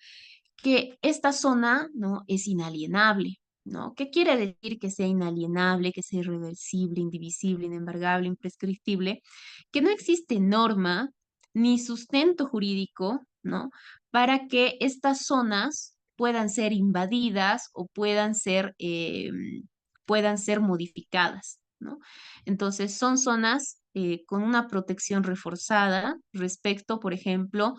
que esta zona, ¿no?, es inalienable, ¿no? ¿Qué quiere decir que sea inalienable, que sea irreversible, indivisible, inembargable, imprescriptible? Que no existe norma ni sustento jurídico, ¿no?, para que estas zonas puedan ser invadidas o puedan ser modificadas, ¿no? Entonces, son zonas con una protección reforzada respecto, por ejemplo,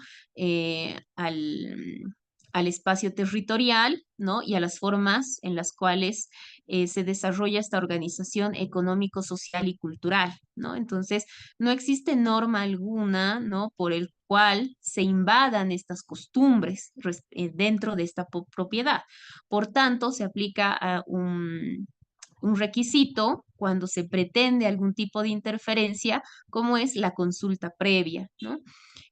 al espacio territorial, ¿no?, y a las formas en las cuales se desarrolla esta organización económico, social y cultural, ¿no? Entonces, no existe norma alguna, ¿no?, por el cual se invadan estas costumbres dentro de esta propiedad. Por tanto, se aplica a un requisito cuando se pretende algún tipo de interferencia, como es la consulta previa, ¿no?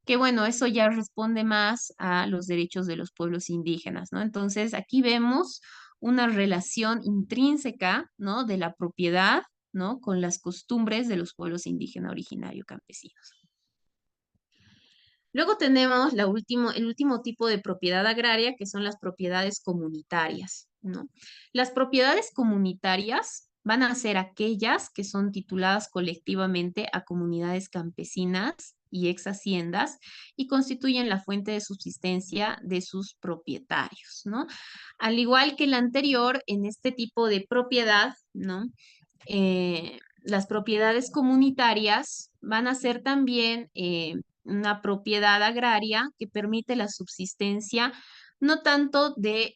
Que bueno, eso ya responde más a los derechos de los pueblos indígenas, ¿no? Entonces, aquí vemos una relación intrínseca, ¿no?, de la propiedad, ¿no?, con las costumbres de los pueblos indígenas originarios campesinos. Luego tenemos el último tipo de propiedad agraria, que son las propiedades comunitarias, ¿no? Las propiedades comunitarias van a ser aquellas que son tituladas colectivamente a comunidades campesinas y ex haciendas y constituyen la fuente de subsistencia de sus propietarios, ¿no? Al igual que el anterior, en este tipo de propiedad, ¿no?, las propiedades comunitarias van a ser también una propiedad agraria que permite la subsistencia no tanto de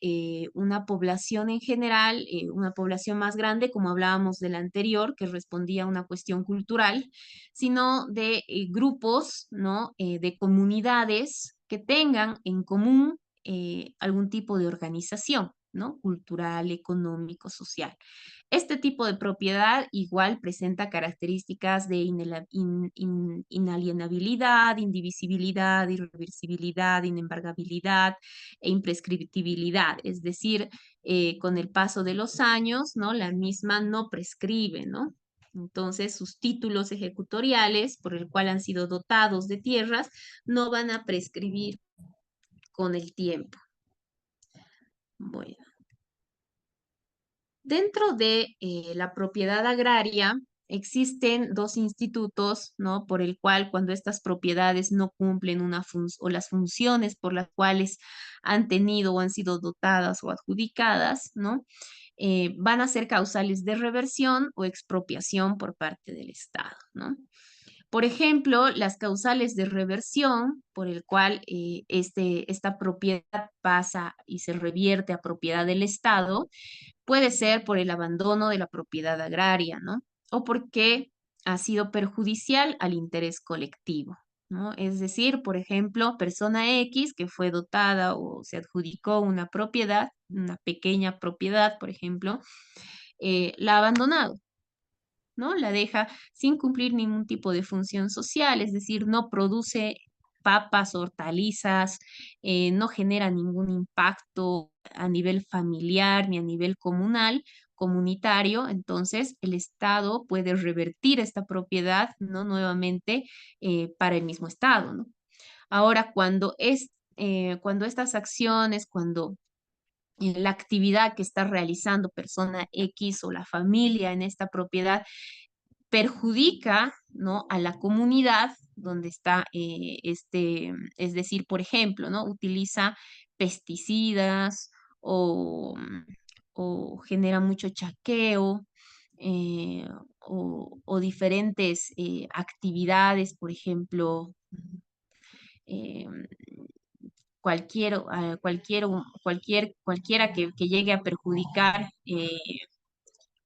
una población en general, una población más grande, como hablábamos del anterior, que respondía a una cuestión cultural, sino de grupos, ¿no?, de comunidades que tengan en común algún tipo de organización, ¿no?, cultural, económico, social. Este tipo de propiedad igual presenta características de inalienabilidad, indivisibilidad, irreversibilidad, inembargabilidad e imprescriptibilidad. Es decir, con el paso de los años, ¿no?, la misma no prescribe, ¿no? Entonces, sus títulos ejecutoriales, por el cual han sido dotados de tierras, no van a prescribir con el tiempo. Bueno, dentro de la propiedad agraria existen dos institutos, ¿no? Por el cual cuando estas propiedades no cumplen o las funciones por las cuales han tenido o han sido dotadas o adjudicadas, ¿no? Van a ser causales de reversión o expropiación por parte del Estado, ¿no? Por ejemplo, las causales de reversión, por el cual esta propiedad pasa y se revierte a propiedad del Estado, puede ser por el abandono de la propiedad agraria, ¿no? O porque ha sido perjudicial al interés colectivo, ¿no? Es decir, por ejemplo, persona X que fue dotada o se adjudicó una propiedad, una pequeña propiedad, por ejemplo, la ha abandonado, ¿no? La deja sin cumplir ningún tipo de función social, es decir, no produce papas, hortalizas, no genera ningún impacto a nivel familiar ni a nivel comunitario, entonces el Estado puede revertir esta propiedad, ¿no? Nuevamente para el mismo Estado, ¿no? Ahora, cuando estas acciones, cuando la actividad que está realizando persona X o la familia en esta propiedad perjudica, ¿no? A la comunidad donde está es decir, por ejemplo, ¿no? Utiliza pesticidas o genera mucho chaqueo o diferentes actividades, por ejemplo, eh, cualquiera que llegue a perjudicar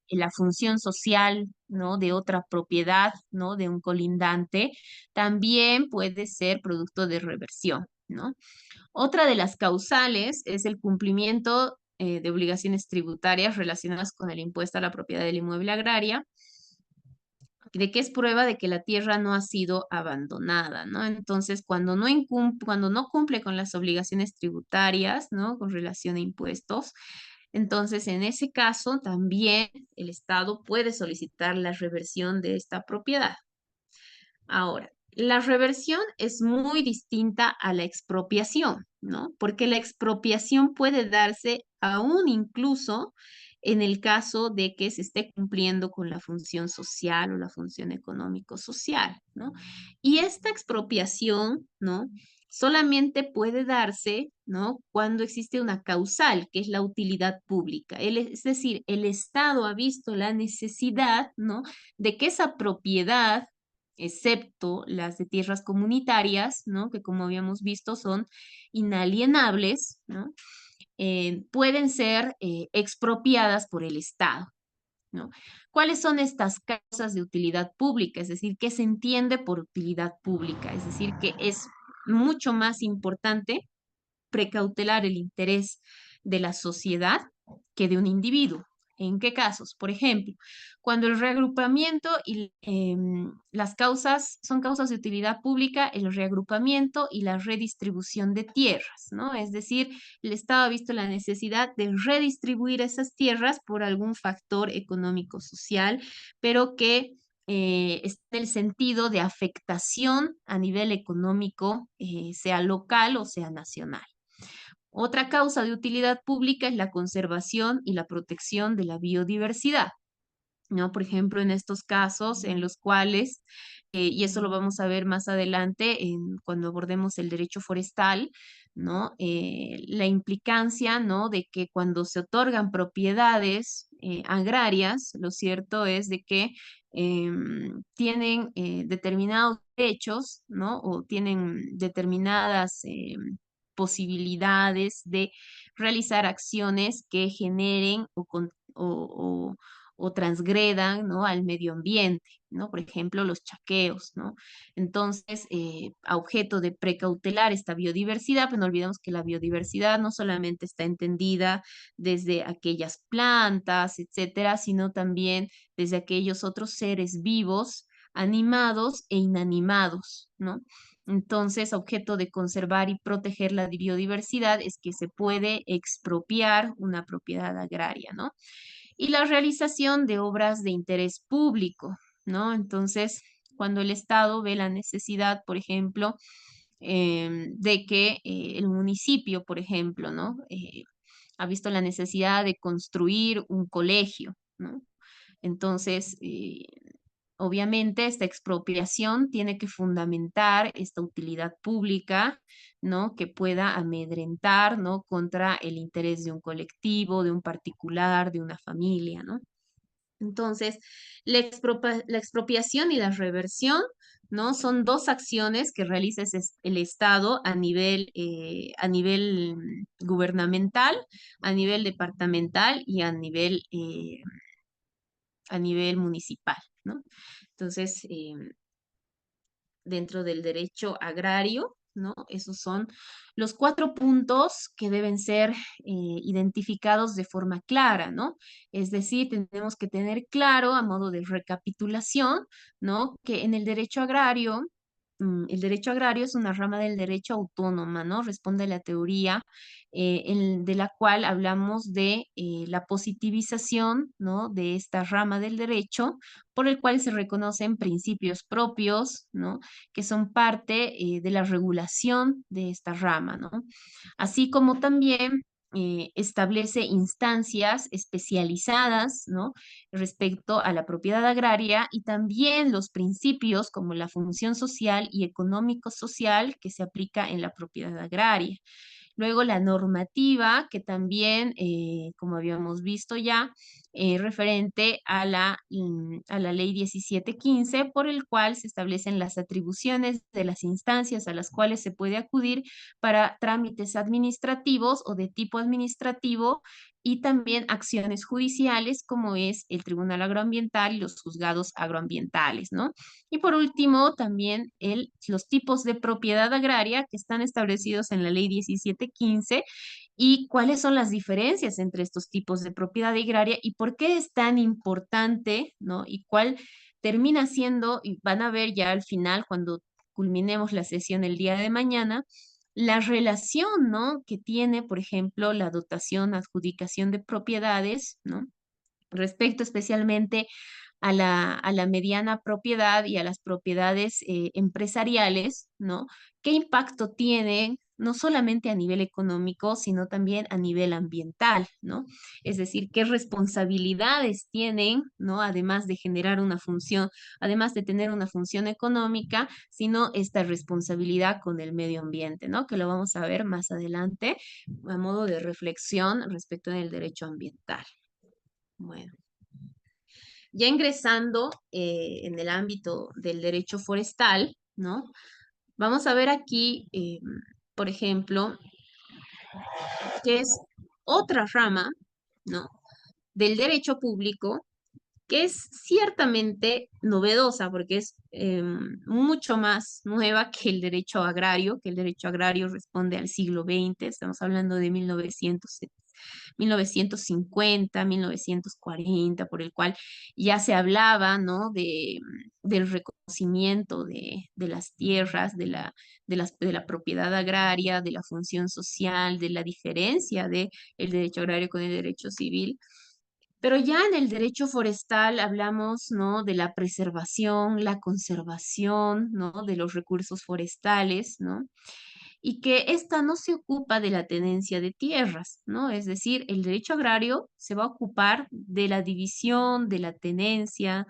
la función social, ¿no? De otra propiedad, ¿no? De un colindante, también puede ser producto de reversión, ¿no? Otra de las causales es el cumplimiento de obligaciones tributarias relacionadas con el impuesto a la propiedad del inmueble agraria, de que es prueba de que la tierra no ha sido abandonada, ¿no? Entonces, cuando no cumple con las obligaciones tributarias, ¿no? Con relación a impuestos, entonces en ese caso también el Estado puede solicitar la reversión de esta propiedad. Ahora, la reversión es muy distinta a la expropiación, ¿no? Porque la expropiación puede darse aún incluso en el caso de que se esté cumpliendo con la función social o la función económico-social, ¿no? Y esta expropiación, ¿no? Solamente puede darse, ¿no? Cuando existe una causal, que es la utilidad pública. Es decir, el Estado ha visto la necesidad, ¿no? De que esa propiedad, excepto las de tierras comunitarias, ¿no? Que como habíamos visto son inalienables, ¿no? Pueden ser expropiadas por el Estado, ¿no? ¿Cuáles son estas causas de utilidad pública? Es decir, ¿qué se entiende por utilidad pública? Es decir, que es mucho más importante precautelar el interés de la sociedad que de un individuo. ¿En qué casos? Por ejemplo, cuando el reagrupamiento y las causas son causas de utilidad pública, el reagrupamiento y la redistribución de tierras, ¿no? Es decir, el Estado ha visto la necesidad de redistribuir esas tierras por algún factor económico-social, pero que está en el sentido de afectación a nivel económico, sea local o sea nacional. Otra causa de utilidad pública es la conservación y la protección de la biodiversidad, ¿no? Por ejemplo, en estos casos en los cuales, y eso lo vamos a ver más adelante cuando abordemos el derecho forestal, ¿no? La implicancia, ¿no? De que cuando se otorgan propiedades agrarias, lo cierto es de que tienen determinados derechos, ¿no? O tienen determinadas posibilidades de realizar acciones que generen o transgredan, ¿no? Al medio ambiente, ¿no? Por ejemplo, los chaqueos, ¿no? Entonces, a objeto de precautelar esta biodiversidad, pues no olvidemos que la biodiversidad no solamente está entendida desde aquellas plantas, etcétera, sino también desde aquellos otros seres vivos, animados e inanimados, ¿no? Entonces, objeto de conservar y proteger la biodiversidad es que se puede expropiar una propiedad agraria, ¿no? Y la realización de obras de interés público, ¿no? Entonces, cuando el Estado ve la necesidad, por ejemplo, de que el municipio, por ejemplo, ¿no? ha visto la necesidad de construir un colegio, ¿no? Entonces, obviamente esta expropiación tiene que fundamentar esta utilidad pública, ¿no? Que pueda amedrentar, ¿no? Contra el interés de un colectivo, de un particular, de una familia, ¿no? Entonces, la expropiación y la reversión, ¿no? Son dos acciones que realiza el Estado a nivel gubernamental, a nivel departamental y a nivel municipal, ¿no? Entonces, dentro del derecho agrario, ¿no? Esos son los 4 puntos que deben ser identificados de forma clara, ¿no? Es decir, tenemos que tener claro, a modo de recapitulación, ¿no? Que en el derecho agrario es una rama del derecho autónoma, ¿no? Responde a la teoría de la cual hablamos de la positivización, ¿no? De esta rama del derecho, por el cual se reconocen principios propios, ¿no? Que son parte de la regulación de esta rama, ¿no? Así como también establece instancias especializadas, ¿no? Respecto a la propiedad agraria y también los principios como la función social y económico-social que se aplica en la propiedad agraria. Luego la normativa, que también, como habíamos visto ya, referente a la ley 1715, por el cual se establecen las atribuciones de las instancias a las cuales se puede acudir para trámites administrativos o de tipo administrativo y también acciones judiciales como es el Tribunal Agroambiental y los juzgados agroambientales, ¿no? Y por último, también los tipos de propiedad agraria que están establecidos en la ley 1715 y cuáles son las diferencias entre estos tipos de propiedad agraria y por qué es tan importante, ¿no? Y cuál termina siendo, y van a ver ya al final cuando culminemos la sesión el día de mañana, la relación, ¿no? Que tiene, por ejemplo, la dotación, adjudicación de propiedades, ¿no? Respecto especialmente a la mediana propiedad y a las propiedades empresariales, ¿no? ¿Qué impacto tienen? No solamente a nivel económico, sino también a nivel ambiental, ¿no? Es decir, qué responsabilidades tienen, ¿no? Además de generar una función, además de tener una función económica, sino esta responsabilidad con el medio ambiente, ¿no? Que lo vamos a ver más adelante a modo de reflexión respecto del derecho ambiental. Bueno. Ya ingresando en el ámbito del derecho forestal, ¿no? Vamos a ver aquí, por ejemplo, que es otra rama, ¿no? Del derecho público que es ciertamente novedosa porque es mucho más nueva que el derecho agrario, que el derecho agrario responde al siglo XX, estamos hablando de 1950, 1940, por el cual ya se hablaba, ¿no? Del reconocimiento de las tierras, de la propiedad agraria, de la función social, de la diferencia del derecho agrario con el derecho civil. Pero ya en el derecho forestal hablamos, ¿no? De la preservación, la conservación, ¿no? De los recursos forestales, ¿no? Y que esta no se ocupa de la tenencia de tierras, ¿no? Es decir, el derecho agrario se va a ocupar de la división, de la tenencia,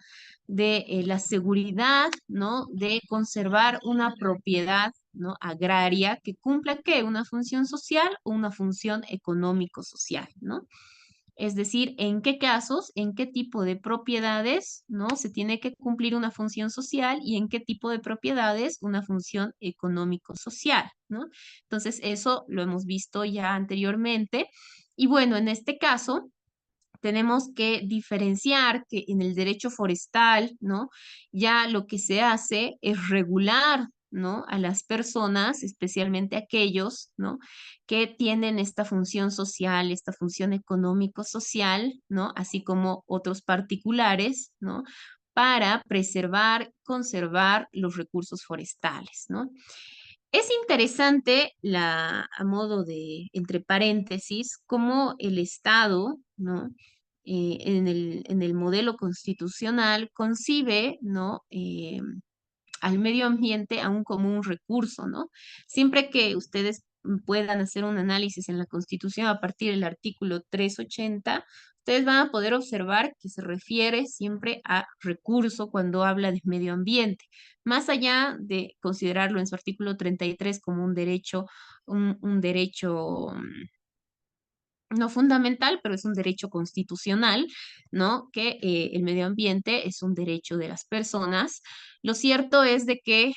de la seguridad, ¿no? De conservar una propiedad, ¿no? Agraria que cumpla, ¿qué? Una función social o una función económico-social, ¿no? Es decir, en qué casos, en qué tipo de propiedades, ¿no? Se tiene que cumplir una función social y en qué tipo de propiedades una función económico-social, ¿no? Entonces, eso lo hemos visto ya anteriormente. Y bueno, en este caso, tenemos que diferenciar que en el derecho forestal, ¿no? Ya lo que se hace es regular, ¿no? A las personas, especialmente aquellos, ¿no? Que tienen esta función social, esta función económico-social, ¿no? Así como otros particulares, ¿no? Para preservar, conservar los recursos forestales, ¿no? Es interesante a modo de, entre paréntesis, cómo el Estado, ¿no? En el modelo constitucional concibe, ¿no? Al medio ambiente aún como un recurso, ¿no? Siempre que ustedes puedan hacer un análisis en la Constitución a partir del artículo 380, ustedes van a poder observar que se refiere siempre a recurso cuando habla de medio ambiente, más allá de considerarlo en su artículo 33 como un derecho, un derecho no fundamental, pero es un derecho constitucional, ¿no? Que el medio ambiente es un derecho de las personas. Lo cierto es de que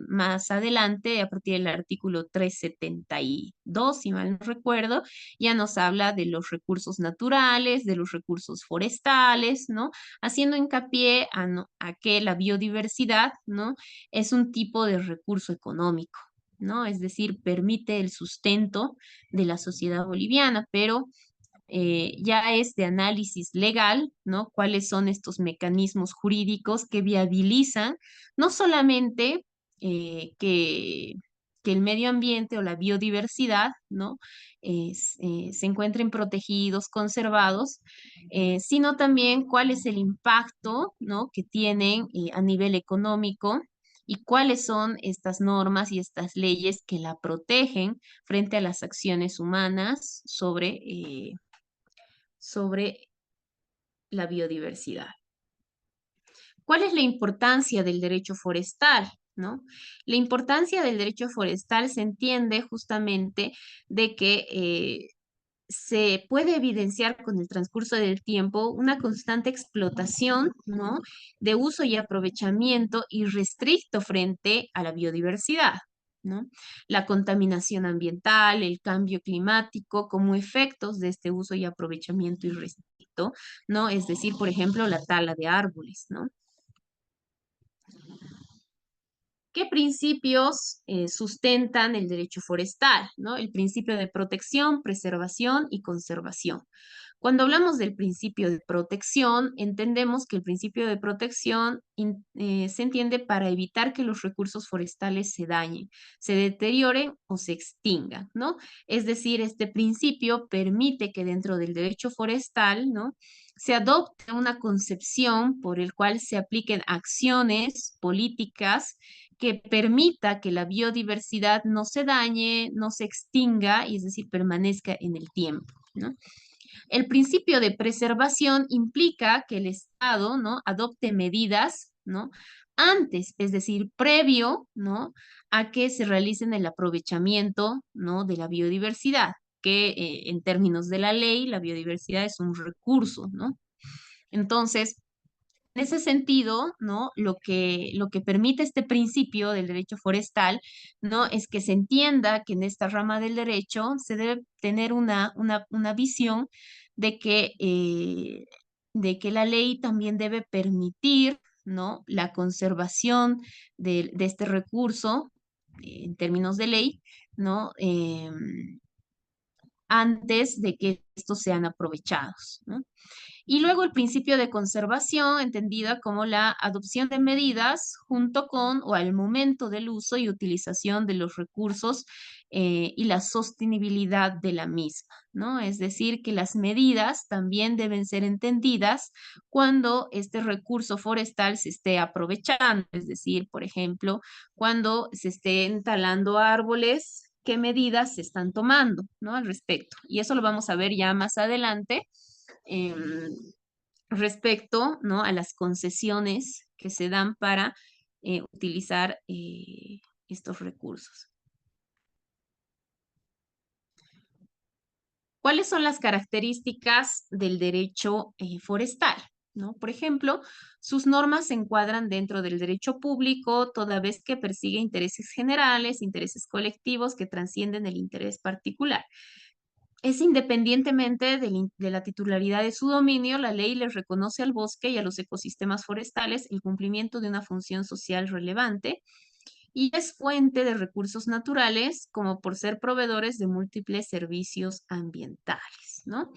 más adelante, a partir del artículo 372, si mal no recuerdo, ya nos habla de los recursos naturales, de los recursos forestales, ¿no? Haciendo hincapié a que la biodiversidad, ¿no? Es un tipo de recurso económico, ¿no? Es decir, permite el sustento de la sociedad boliviana, pero ya es de análisis legal, ¿no? ¿Cuáles son estos mecanismos jurídicos que viabilizan no solamente que el medio ambiente o la biodiversidad, ¿no? Se encuentren protegidos, conservados, sino también cuál es el impacto, ¿no? Que tienen a nivel económico y cuáles son estas normas y estas leyes que la protegen frente a las acciones humanas sobre la biodiversidad. ¿Cuál es la importancia del derecho forestal? ¿No? La importancia del derecho forestal se entiende justamente de que se puede evidenciar con el transcurso del tiempo una constante explotación, ¿no? De uso y aprovechamiento irrestricto frente a la biodiversidad, ¿no? La contaminación ambiental, el cambio climático como efectos de este uso y aprovechamiento irrestricto, ¿no? Es decir, por ejemplo, la tala de árboles, ¿no? ¿Qué principios sustentan el derecho forestal? ¿No? El principio de protección, preservación y conservación. Cuando hablamos del principio de protección, entendemos que el principio de protección se entiende para evitar que los recursos forestales se dañen, se deterioren o se extingan, ¿no? Es decir, este principio permite que dentro del derecho forestal, ¿no? Se adopte una concepción por el cual se apliquen acciones políticas que permita que la biodiversidad no se dañe, no se extinga, y es decir, permanezca en el tiempo, ¿no? El principio de preservación implica que el Estado, ¿no? Adopte medidas, ¿no? Antes, es decir, previo, ¿no? A que se realicen el aprovechamiento, ¿no? De la biodiversidad, que en términos de la ley, la biodiversidad es un recurso, ¿no? Entonces, en ese sentido, ¿no? Lo que permite este principio del derecho forestal, ¿no? Es que se entienda que en esta rama del derecho se debe tener una visión de que la ley también debe permitir, ¿no? La conservación de este recurso en términos de ley, ¿no? Antes de que estos sean aprovechados, ¿no? Y luego el principio de conservación, entendida como la adopción de medidas junto con o al momento del uso y utilización de los recursos y la sostenibilidad de la misma, ¿no? Es decir, que las medidas también deben ser entendidas cuando este recurso forestal se esté aprovechando, es decir, por ejemplo, cuando se estén talando árboles, qué medidas se están tomando, ¿no? Al respecto. Y eso lo vamos a ver ya más adelante respecto, ¿no? A las concesiones que se dan para utilizar estos recursos. ¿Cuáles son las características del derecho forestal? ¿No? Por ejemplo, sus normas se encuadran dentro del derecho público, toda vez que persigue intereses generales, intereses colectivos que trascienden el interés particular. Es independientemente de la titularidad de su dominio, la ley les reconoce al bosque y a los ecosistemas forestales el cumplimiento de una función social relevante y es fuente de recursos naturales como por ser proveedores de múltiples servicios ambientales, ¿no?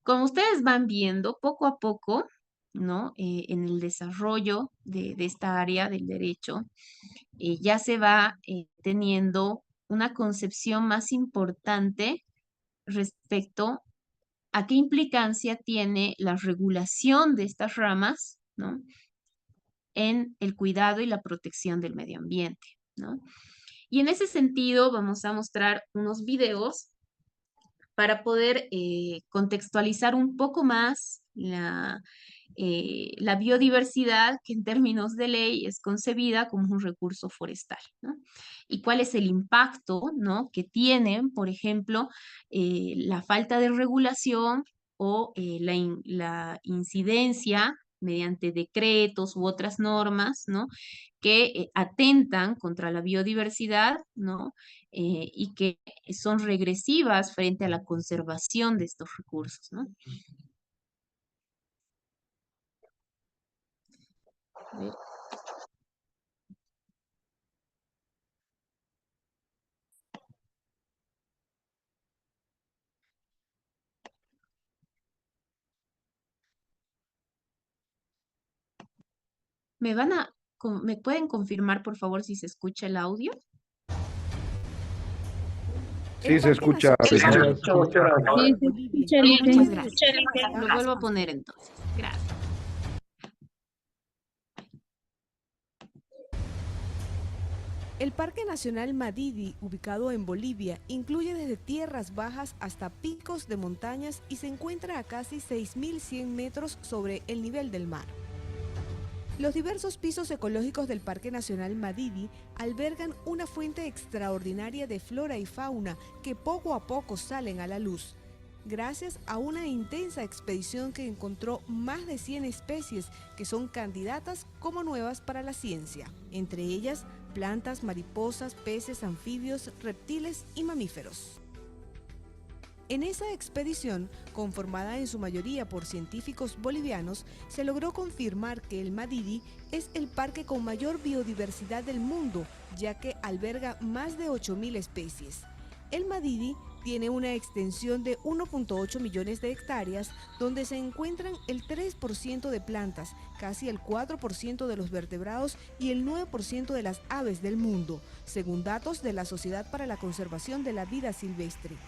Como ustedes van viendo, poco a poco, ¿no? En el desarrollo de esta área del derecho, ya se va teniendo una concepción más importante respecto a qué implicancia tiene la regulación de estas ramas, ¿no? En el cuidado y la protección del medio ambiente, ¿no? Y en ese sentido vamos a mostrar unos videos para poder contextualizar un poco más la biodiversidad que en términos de ley es concebida como un recurso forestal, ¿no? Y cuál es el impacto, ¿no?, que tienen, por ejemplo, la falta de regulación o la incidencia mediante decretos u otras normas, ¿no?, que atentan contra la biodiversidad, ¿no?, y que son regresivas frente a la conservación de estos recursos, ¿no? A ver. ¿Me pueden confirmar, por favor, si se escucha el audio? Sí, se escucha. Sí, se Licenciada. escucha, muchas gracias. Lo vuelvo a poner entonces. Gracias. El Parque Nacional Madidi, ubicado en Bolivia, incluye desde tierras bajas hasta picos de montañas y se encuentra a casi 6.100 metros sobre el nivel del mar. Los diversos pisos ecológicos del Parque Nacional Madidi albergan una fuente extraordinaria de flora y fauna que poco a poco salen a la luz, gracias a una intensa expedición que encontró más de 100 especies que son candidatas como nuevas para la ciencia, entre ellas plantas, mariposas, peces, anfibios, reptiles y mamíferos. En esa expedición, conformada en su mayoría por científicos bolivianos, se logró confirmar que el Madidi es el parque con mayor biodiversidad del mundo, ya que alberga más de 8.000 especies. El Madidi tiene una extensión de 1.8 millones de hectáreas, donde se encuentran el 3% de plantas, casi el 4% de los vertebrados y el 9% de las aves del mundo, según datos de la Sociedad para la Conservación de la Vida Silvestre.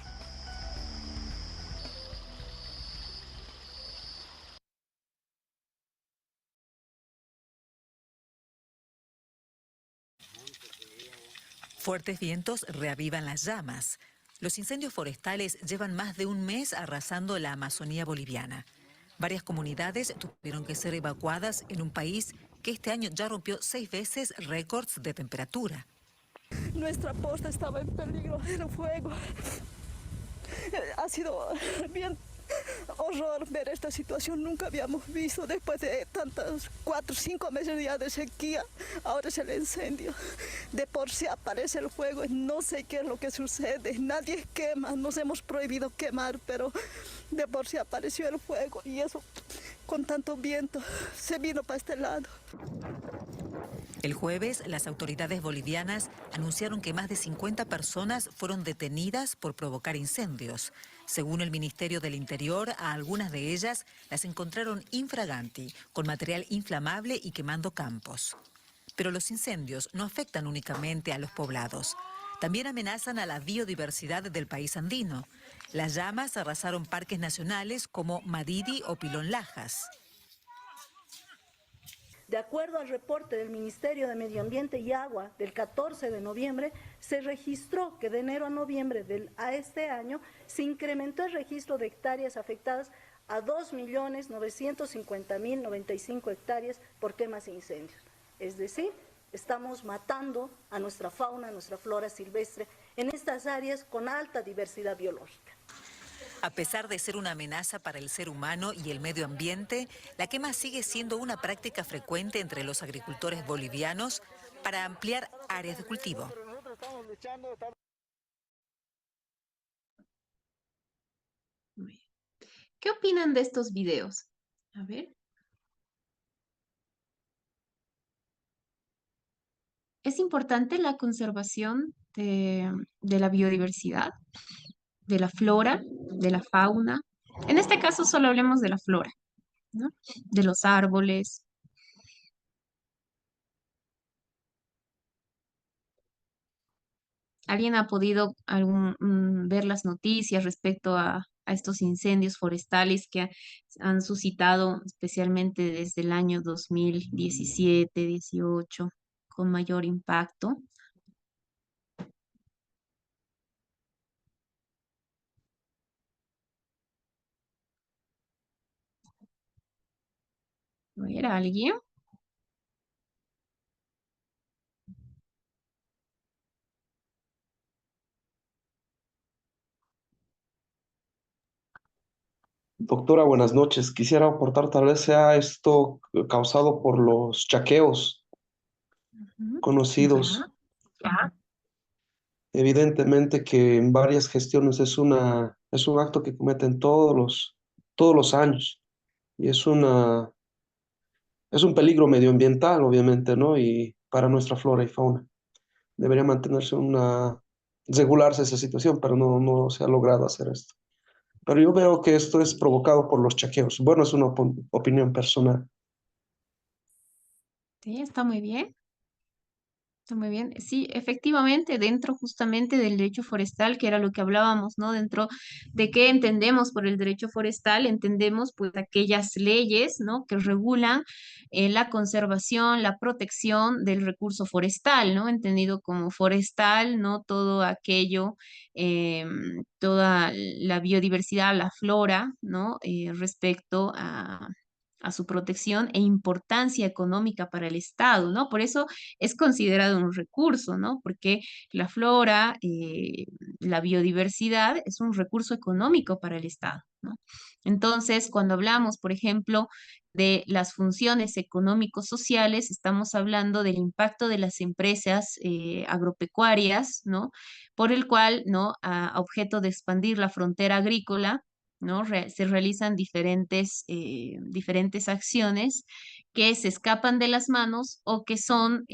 Fuertes vientos reavivan las llamas. Los incendios forestales llevan más de un mes arrasando la Amazonía boliviana. Varias comunidades tuvieron que ser evacuadas en un país que este año ya rompió 6 veces récords de temperatura. Nuestra posta estaba en peligro del fuego. Ha sido bien horror ver esta situación. Nunca habíamos visto después de tantos 4 o 5 meses ya de sequía. Ahora es el incendio. De por sí aparece el fuego. No sé qué es lo que sucede. Nadie quema. Nos hemos prohibido quemar, pero de por sí apareció el fuego. Y eso, con tanto viento, se vino para este lado. El jueves, las autoridades bolivianas anunciaron que más de 50 personas fueron detenidas por provocar incendios. Según el Ministerio del Interior, a algunas de ellas las encontraron infraganti, con material inflamable y quemando campos. Pero los incendios no afectan únicamente a los poblados. También amenazan a la biodiversidad del país andino. Las llamas arrasaron parques nacionales como Madidi o Pilón Lajas. De acuerdo al reporte del Ministerio de Medio Ambiente y Agua del 14 de noviembre, se registró que de enero a noviembre a este año se incrementó el registro de hectáreas afectadas a 2.950.095 hectáreas por quemas e incendios. Es decir, estamos matando a nuestra fauna, a nuestra flora silvestre en estas áreas con alta diversidad biológica. A pesar de ser una amenaza para el ser humano y el medio ambiente, la quema sigue siendo una práctica frecuente entre los agricultores bolivianos para ampliar áreas de cultivo. ¿Qué opinan de estos videos? A ver. Es importante la conservación de la biodiversidad, de la flora, de la fauna. En este caso solo hablemos de la flora, ¿no? De los árboles. ¿Alguien ha podido ver las noticias respecto a estos incendios forestales que han suscitado especialmente desde el año 2017, 18, con mayor impacto? A ver, ¿alguien? Doctora, buenas noches. Quisiera aportar, tal vez sea esto causado por los chaqueos Ujú. conocidos. Ya. Evidentemente que en varias gestiones es un acto que cometen todos los años y es un peligro medioambiental, obviamente, ¿no? Y para nuestra flora y fauna. Debería regularse esa situación, pero no se ha logrado hacer esto. Pero yo veo que esto es provocado por los chaqueos. Bueno, es una opinión personal. Sí, está muy bien. Está muy bien. Sí, efectivamente, dentro justamente del derecho forestal, que era lo que hablábamos, ¿no? Dentro de qué entendemos por el derecho forestal, entendemos pues aquellas leyes, ¿no? Que regulan la conservación, la protección del recurso forestal, ¿no? Entendido como forestal, ¿no? Todo aquello, toda la biodiversidad, la flora, ¿no? Respecto a su protección e importancia económica para el Estado, ¿no? Por eso es considerado un recurso, ¿no? Porque la flora, la biodiversidad es un recurso económico para el Estado, ¿no? Entonces, cuando hablamos, por ejemplo, de las funciones económico-sociales, estamos hablando del impacto de las empresas agropecuarias, ¿no? Por el cual, ¿no? A objeto de expandir la frontera agrícola, ¿no? Se realizan diferentes acciones que se escapan de las manos o que son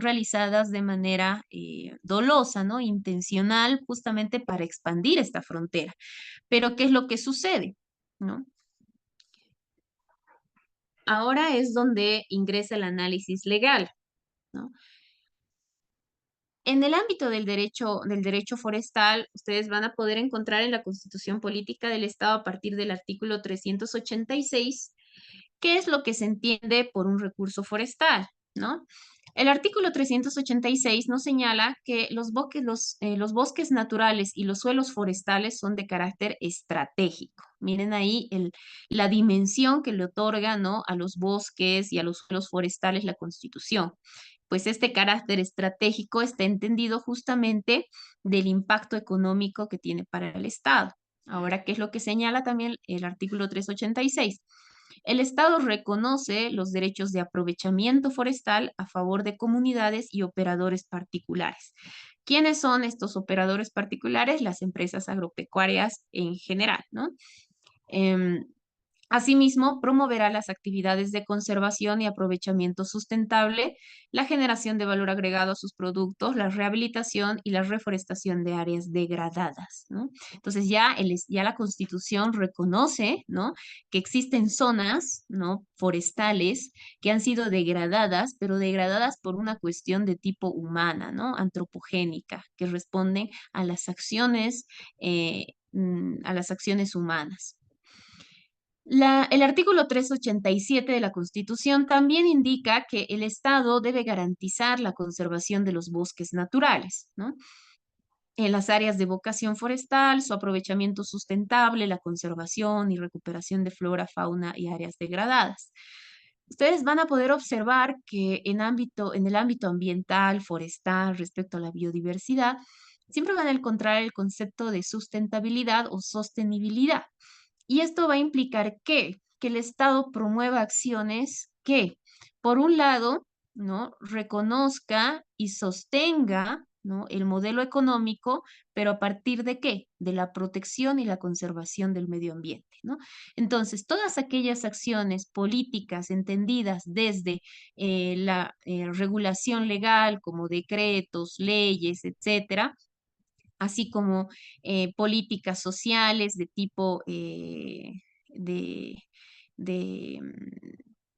realizadas de manera dolosa, ¿no? Intencional, justamente para expandir esta frontera. Pero, ¿qué es lo que sucede? ¿No? Ahora es donde ingresa el análisis legal, ¿no? En el ámbito del derecho forestal, ustedes van a poder encontrar en la Constitución Política del Estado a partir del artículo 386 qué es lo que se entiende por un recurso forestal, ¿no? El artículo 386 nos señala que los bosques naturales y los suelos forestales son de carácter estratégico. Miren ahí la dimensión que le otorga, ¿no? A los bosques y a los suelos forestales la Constitución. Pues este carácter estratégico está entendido justamente del impacto económico que tiene para el Estado. Ahora, ¿qué es lo que señala también el artículo 386? El Estado reconoce los derechos de aprovechamiento forestal a favor de comunidades y operadores particulares. ¿Quiénes son estos operadores particulares? Las empresas agropecuarias en general, ¿no? Asimismo, promoverá las actividades de conservación y aprovechamiento sustentable, la generación de valor agregado a sus productos, la rehabilitación y la reforestación de áreas degradadas, ¿no? Entonces ya la Constitución reconoce, ¿no? Que existen zonas, ¿no? Forestales que han sido degradadas, pero degradadas por una cuestión de tipo humana, ¿no? Antropogénica, que responden a a las acciones humanas. El artículo 387 de la Constitución también indica que el Estado debe garantizar la conservación de los bosques naturales, ¿no? En las áreas de vocación forestal, su aprovechamiento sustentable, la conservación y recuperación de flora, fauna y áreas degradadas. Ustedes van a poder observar que en el ámbito ambiental, forestal, respecto a la biodiversidad, siempre van a encontrar el concepto de sustentabilidad o sostenibilidad. Y esto va a implicar que el Estado promueva acciones que, por un lado, ¿no? Reconozca y sostenga, ¿no? El modelo económico, pero ¿a partir de qué? De la protección y la conservación del medio ambiente, ¿no? Entonces, todas aquellas acciones políticas entendidas desde la regulación legal, como decretos, leyes, etcétera, así como políticas sociales de tipo de, de,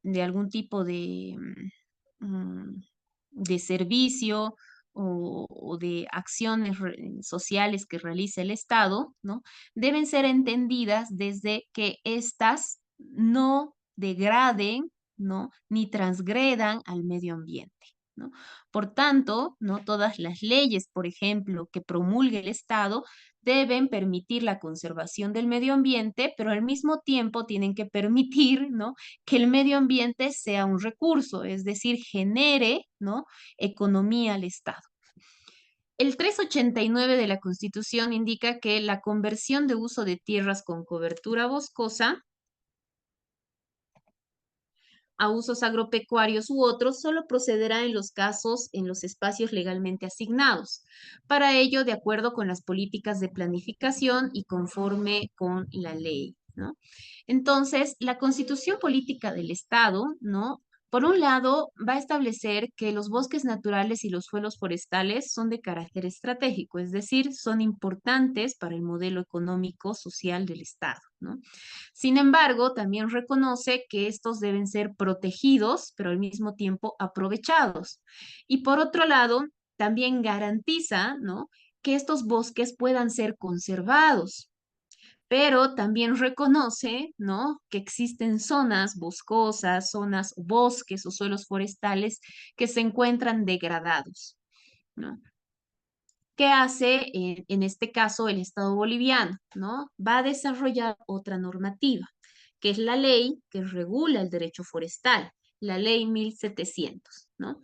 de algún tipo de servicio o de acciones sociales que realiza el Estado, ¿no? Deben ser entendidas desde que éstas no degraden, ¿no? Ni transgredan al medio ambiente, ¿no? Por tanto, no todas las leyes, por ejemplo, que promulgue el Estado, deben permitir la conservación del medio ambiente, pero al mismo tiempo tienen que permitir, ¿no?, que el medio ambiente sea un recurso, es decir, genere, ¿no?, economía al Estado. El 389 de la Constitución indica que la conversión de uso de tierras con cobertura boscosa a usos agropecuarios u otros solo procederá en los casos en los espacios legalmente asignados. Para ello, de acuerdo con las políticas de planificación y conforme con la ley, ¿no? Entonces, la Constitución Política del Estado, ¿no?, por un lado, va a establecer que los bosques naturales y los suelos forestales son de carácter estratégico, es decir, son importantes para el modelo económico social del Estado, ¿no? Sin embargo, también reconoce que estos deben ser protegidos, pero al mismo tiempo aprovechados. Y por otro lado, también garantiza, ¿no?, que estos bosques puedan ser conservados, pero también reconoce, ¿no?, que existen zonas boscosas, zonas bosques o suelos forestales que se encuentran degradados, ¿no? ¿Qué hace en este caso el Estado boliviano, ¿no? Va a desarrollar otra normativa, que es la ley que regula el derecho forestal, la ley 1700, ¿no?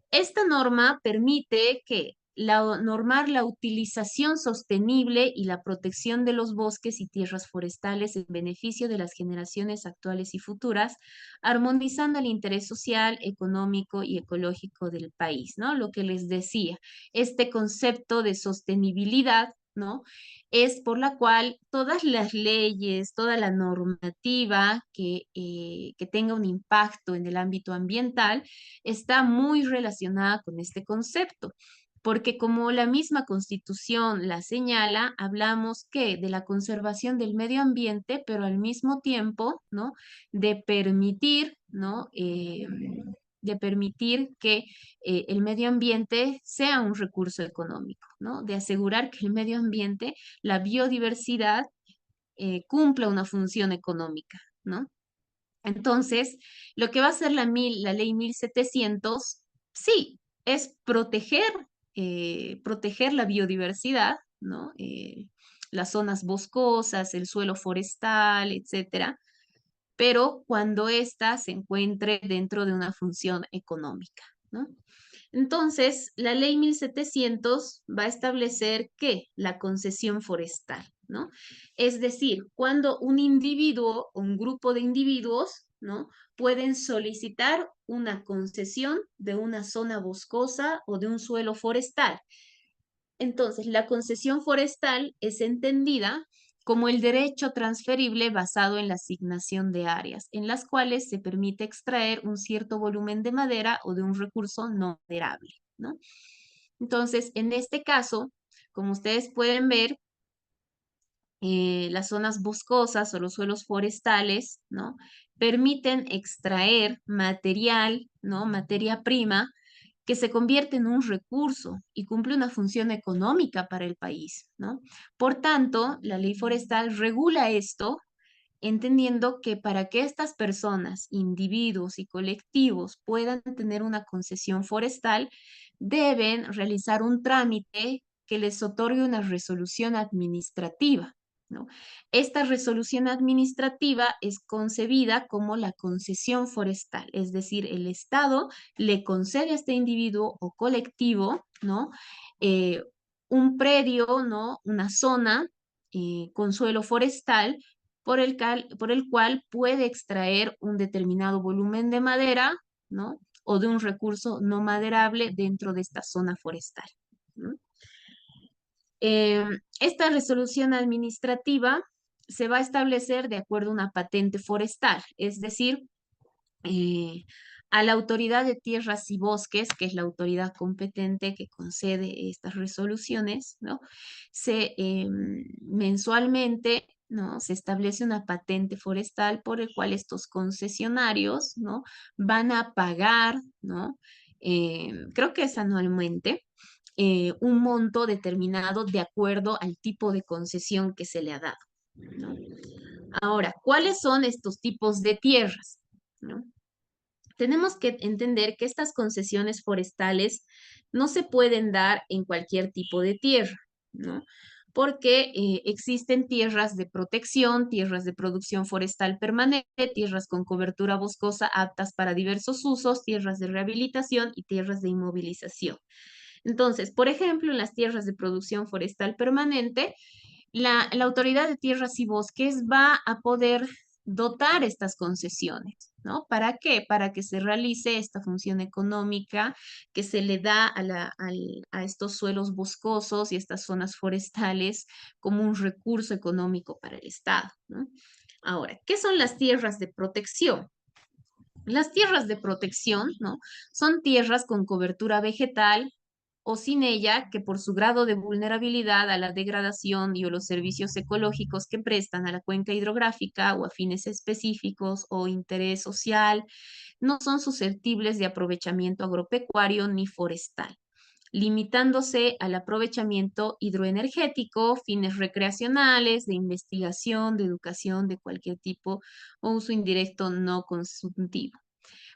Esta norma permite que normar la utilización sostenible y la protección de los bosques y tierras forestales en beneficio de las generaciones actuales y futuras, armonizando el interés social, económico y ecológico del país, ¿no? Lo que les decía, este concepto de sostenibilidad, ¿no?, es por la cual todas las leyes, toda la normativa que tenga un impacto en el ámbito ambiental está muy relacionada con este concepto, porque como la misma Constitución la señala, hablamos que de la conservación del medio ambiente, pero al mismo tiempo, ¿no?, de permitir, ¿no?, de permitir que el medio ambiente sea un recurso económico, ¿no?, de asegurar que el medio ambiente, la biodiversidad, cumpla una función económica, ¿no? Entonces, lo que va a hacer la ley 1700, sí, es proteger la biodiversidad, ¿no? Las zonas boscosas, el suelo forestal, etcétera, pero cuando ésta se encuentre dentro de una función económica, ¿no? Entonces, la ley 1700 va a establecer que la concesión forestal, ¿no? Es decir, cuando un individuo o un grupo de individuos, ¿no?, pueden solicitar una concesión de una zona boscosa o de un suelo forestal. Entonces, la concesión forestal es entendida como el derecho transferible basado en la asignación de áreas, en las cuales se permite extraer un cierto volumen de madera o de un recurso no maderable, ¿no? Entonces, en este caso, como ustedes pueden ver, las zonas boscosas o los suelos forestales, ¿no?, permiten extraer material, ¿no?, materia prima, que se convierte en un recurso y cumple una función económica para el país, ¿no? Por tanto, la ley forestal regula esto, entendiendo que para que estas personas, individuos y colectivos puedan tener una concesión forestal, deben realizar un trámite que les otorgue una resolución administrativa, ¿no? Esta resolución administrativa es concebida como la concesión forestal, es decir, el Estado le concede a este individuo o colectivo, ¿no?, un predio, ¿no?, una zona con suelo forestal por el cual puede extraer un determinado volumen de madera, ¿no?, o de un recurso no maderable dentro de esta zona forestal, ¿no? Esta resolución administrativa se va a establecer de acuerdo a una patente forestal, es decir, a la Autoridad de Tierras y Bosques, que es la autoridad competente que concede estas resoluciones, ¿no?, mensualmente, ¿no?, se establece una patente forestal por el cual estos concesionarios, ¿no?, van a pagar, ¿no?, creo que es anualmente, un monto determinado de acuerdo al tipo de concesión que se le ha dado, ¿no? Ahora, ¿cuáles son estos tipos de tierras, ¿no? tenemos que entender que estas concesiones forestales no se pueden dar en cualquier tipo de tierra, ¿no? Porque existen tierras de protección, tierras de producción forestal permanente, tierras con cobertura boscosa aptas para diversos usos, tierras de rehabilitación y tierras de inmovilización. Entonces, por ejemplo, en las tierras de producción forestal permanente, la Autoridad de Tierras y Bosques va a poder dotar estas concesiones, ¿no? ¿Para qué? Para que se realice esta función económica que se le da a estos suelos boscosos y estas zonas forestales como un recurso económico para el Estado, ¿no? Ahora, ¿qué son las tierras de protección? Las tierras de protección, ¿no? Son tierras con cobertura vegetal o sin ella, que por su grado de vulnerabilidad a la degradación y o los servicios ecológicos que prestan a la cuenca hidrográfica o a fines específicos o interés social, no son susceptibles de aprovechamiento agropecuario ni forestal, limitándose al aprovechamiento hidroenergético, fines recreacionales, de investigación, de educación de cualquier tipo o uso indirecto no consultivo.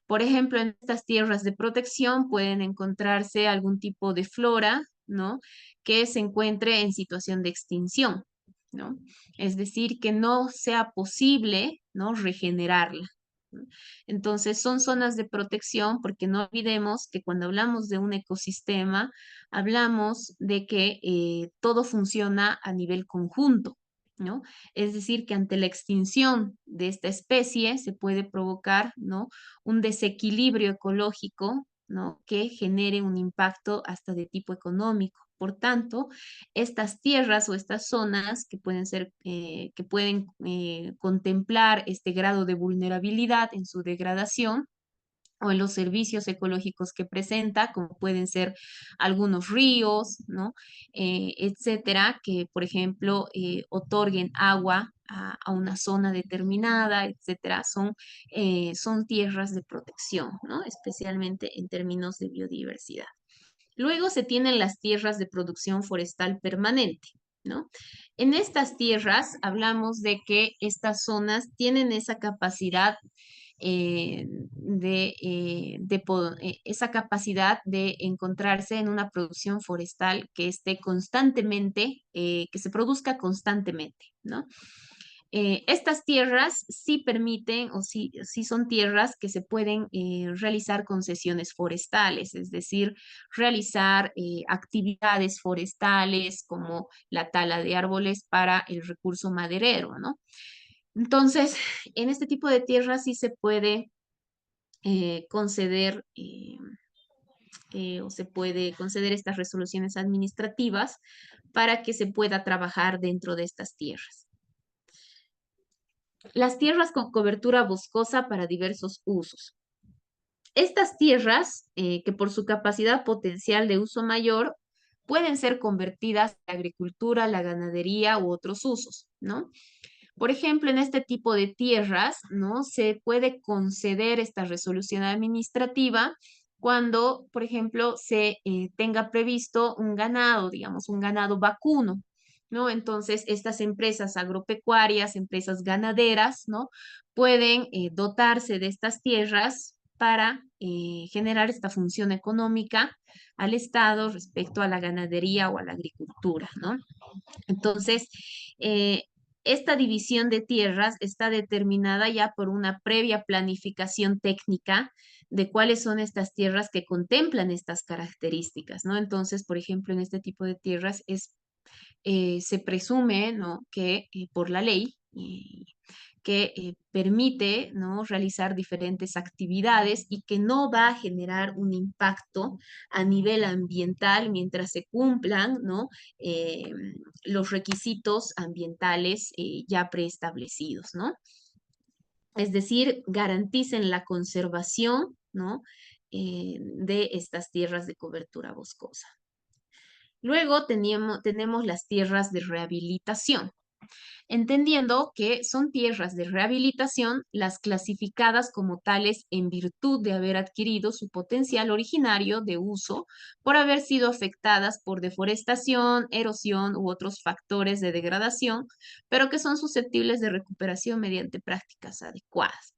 Por ejemplo, en estas tierras de protección pueden encontrarse algún tipo de flora, ¿no? Que se encuentre en situación de extinción, ¿no? Es decir, que no sea posible, ¿no? Regenerarla, ¿no? Entonces, son zonas de protección porque no olvidemos que cuando hablamos de un ecosistema, hablamos de que todo funciona a nivel conjunto, ¿no? Es decir, que ante la extinción de esta especie se puede provocar, ¿no? Un desequilibrio ecológico, ¿no? Que genere un impacto hasta de tipo económico. Por tanto, estas tierras o estas zonas que pueden ser, que pueden contemplar este grado de vulnerabilidad en su degradación, o en los servicios ecológicos que presenta, como pueden ser algunos ríos, ¿no? Etcétera, que por ejemplo otorguen agua a una zona determinada, etcétera, son tierras de protección, ¿no? Especialmente en términos de biodiversidad. Luego se tienen las tierras de producción forestal permanente, ¿no? En estas tierras hablamos de que estas zonas tienen esa capacidad esa capacidad de encontrarse en una producción forestal que esté constantemente, que se produzca constantemente, ¿no? Estas tierras sí permiten o sí son tierras que se pueden realizar concesiones forestales, es decir, realizar actividades forestales como la tala de árboles para el recurso maderero, ¿no? Entonces, en este tipo de tierras sí se puede conceder o se puede conceder estas resoluciones administrativas para que se pueda trabajar dentro de estas tierras. Las tierras con cobertura boscosa para diversos usos. Estas tierras, que por su capacidad potencial de uso mayor, pueden ser convertidas a la agricultura, la ganadería u otros usos, ¿no? Por ejemplo, en este tipo de tierras, ¿no? Se puede conceder esta resolución administrativa cuando, por ejemplo, se tenga previsto un ganado, digamos, un ganado vacuno, ¿no? Entonces, estas empresas agropecuarias, empresas ganaderas, ¿no? Pueden dotarse de estas tierras para generar esta función económica al Estado respecto a la ganadería o a la agricultura, ¿no? Entonces, esta división de tierras está determinada ya por una previa planificación técnica de cuáles son estas tierras que contemplan estas características, ¿no? Entonces, por ejemplo, en este tipo de tierras se presume, ¿no? Que por la ley que permite, ¿no? Realizar diferentes actividades y que no va a generar un impacto a nivel ambiental mientras se cumplan, ¿no? Los requisitos ambientales ya preestablecidos, ¿no? Es decir, garanticen la conservación, ¿no? De estas tierras de cobertura boscosa. Luego tenemos las tierras de rehabilitación, entendiendo que son tierras de rehabilitación las clasificadas como tales en virtud de haber adquirido su potencial originario de uso por haber sido afectadas por deforestación, erosión u otros factores de degradación, pero que son susceptibles de recuperación mediante prácticas adecuadas.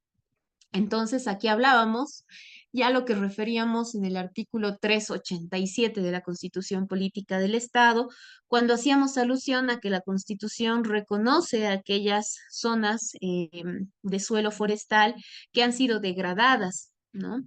Entonces, aquí hablábamos ya lo que referíamos en el artículo 387 de la Constitución Política del Estado, cuando hacíamos alusión a que la Constitución reconoce aquellas zonas de suelo forestal que han sido degradadas, ¿no?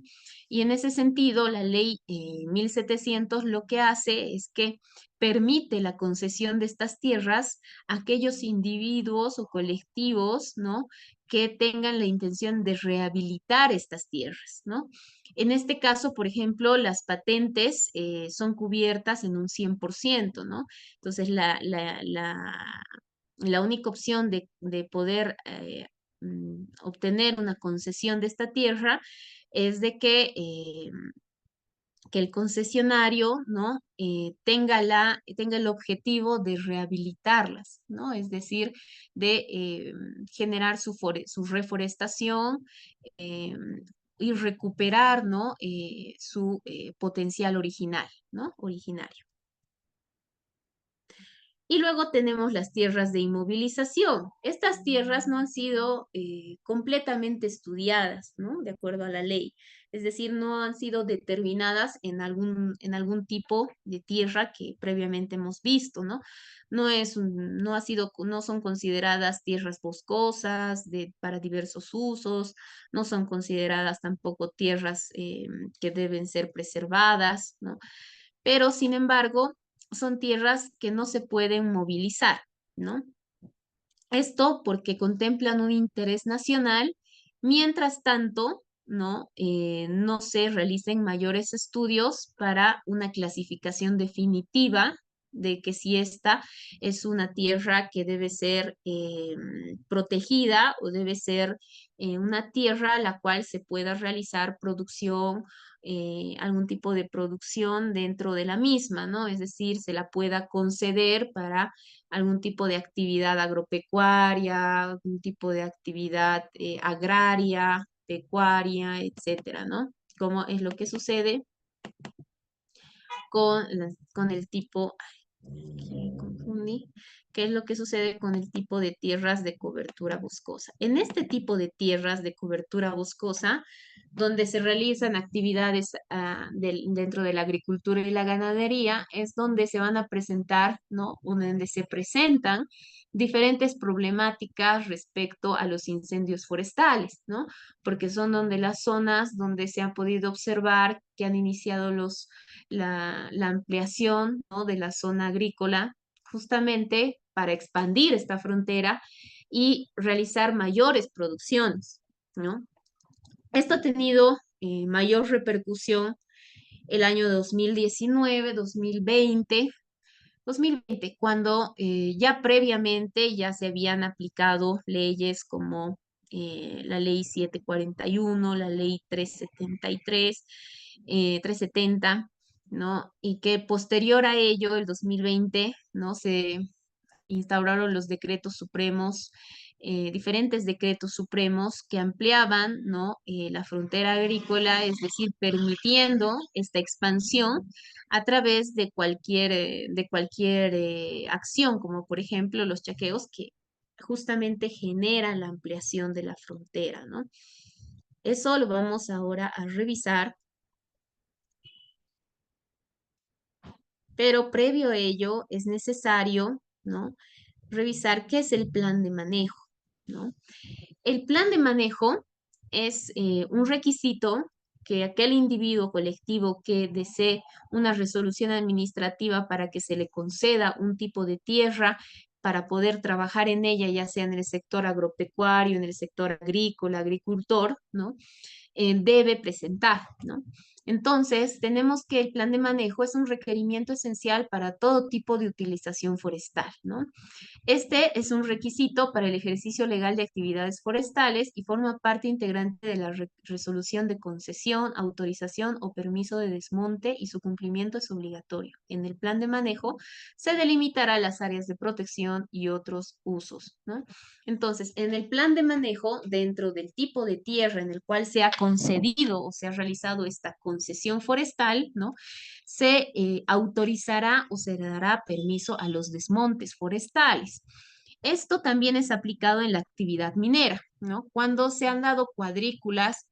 Y en ese sentido, la ley 1700 lo que hace es que permite la concesión de estas tierras a aquellos individuos o colectivos, ¿no?, que tengan la intención de rehabilitar estas tierras, ¿no? En este caso, por ejemplo, las patentes son cubiertas en un 100%, ¿no? Entonces, la única opción de poder obtener una concesión de esta tierra es de que el concesionario, ¿no?, tenga el objetivo de rehabilitarlas, ¿no? Es decir, de generar su reforestación eh, y recuperar, ¿no?, su potencial original, ¿no?, originario. Y luego tenemos las tierras de inmovilización. Estas tierras no han sido completamente estudiadas, ¿no?, de acuerdo a la ley. Es decir, no han sido determinadas en algún tipo de tierra que previamente hemos visto, ¿no? No son consideradas tierras boscosas para diversos usos, no son consideradas tampoco tierras que deben ser preservadas, ¿no? Pero, sin embargo, son tierras que no se pueden movilizar, ¿no? Esto porque contemplan un interés nacional, mientras tanto, ¿no? No se realicen mayores estudios para una clasificación definitiva de que si esta es una tierra que debe ser protegida o debe ser una tierra a la cual se pueda realizar producción, algún tipo de producción dentro de la misma, ¿no? Es decir, se la pueda conceder para algún tipo de actividad agropecuaria, algún tipo de actividad agraria, pecuaria, etcétera, ¿no? Como es lo que sucede con el tipo, ay, confundí, qué es lo que sucede con el tipo de tierras de cobertura boscosa. En este tipo de tierras de cobertura boscosa, donde se realizan actividades dentro de la agricultura y la ganadería, es donde se van a presentar, ¿no?, donde se presentan diferentes problemáticas respecto a los incendios forestales, ¿no? Porque son donde las zonas donde se ha podido observar que han iniciado la ampliación, ¿no?, de la zona agrícola, justamente para expandir esta frontera y realizar mayores producciones, ¿no? Esto ha tenido mayor repercusión el año 2019, 2020, cuando ya previamente ya se habían aplicado leyes como la ley 741, la ley 373, 370, ¿no? Y que posterior a ello, el 2020, ¿no?, se instauraron los decretos supremos, diferentes decretos supremos que ampliaban, ¿no?, la frontera agrícola, es decir, permitiendo esta expansión a través de cualquier acción, como por ejemplo los chaqueos que justamente generan la ampliación de la frontera, ¿no? Eso lo vamos ahora a revisar. Pero previo a ello es necesario, ¿no?, revisar qué es el plan de manejo, ¿no? El plan de manejo es un requisito que aquel individuo colectivo que desee una resolución administrativa para que se le conceda un tipo de tierra para poder trabajar en ella, ya sea en el sector agropecuario, en el sector agrícola, agricultor, ¿no?, debe presentar, ¿no? Entonces, tenemos que el plan de manejo es un requerimiento esencial para todo tipo de utilización forestal, ¿no? Este es un requisito para el ejercicio legal de actividades forestales y forma parte integrante de la resolución de concesión, autorización o permiso de desmonte, y su cumplimiento es obligatorio. En el plan de manejo se delimitará las áreas de protección y otros usos, ¿no? Entonces, en el plan de manejo, dentro del tipo de tierra en el cual se ha concedido o se ha realizado esta concesión forestal, ¿no?, se autorizará o se le dará permiso a los desmontes forestales. Esto también es aplicado en la actividad minera, ¿no? Cuando se han dado cuadrículas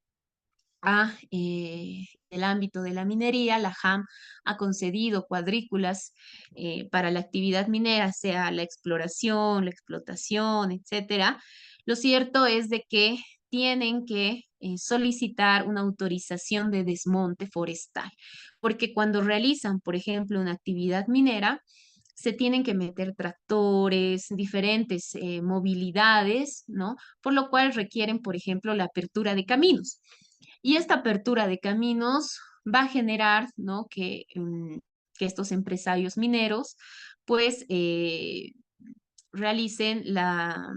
el ámbito de la minería, la JAM ha concedido cuadrículas para la actividad minera, sea la exploración, la explotación, etcétera. Lo cierto es de que tienen que solicitar una autorización de desmonte forestal, porque cuando realizan, por ejemplo, una actividad minera, se tienen que meter tractores, diferentes movilidades, ¿no? Por lo cual requieren, por ejemplo, la apertura de caminos. Y esta apertura de caminos va a generar, ¿no? Que estos empresarios mineros, pues, realicen la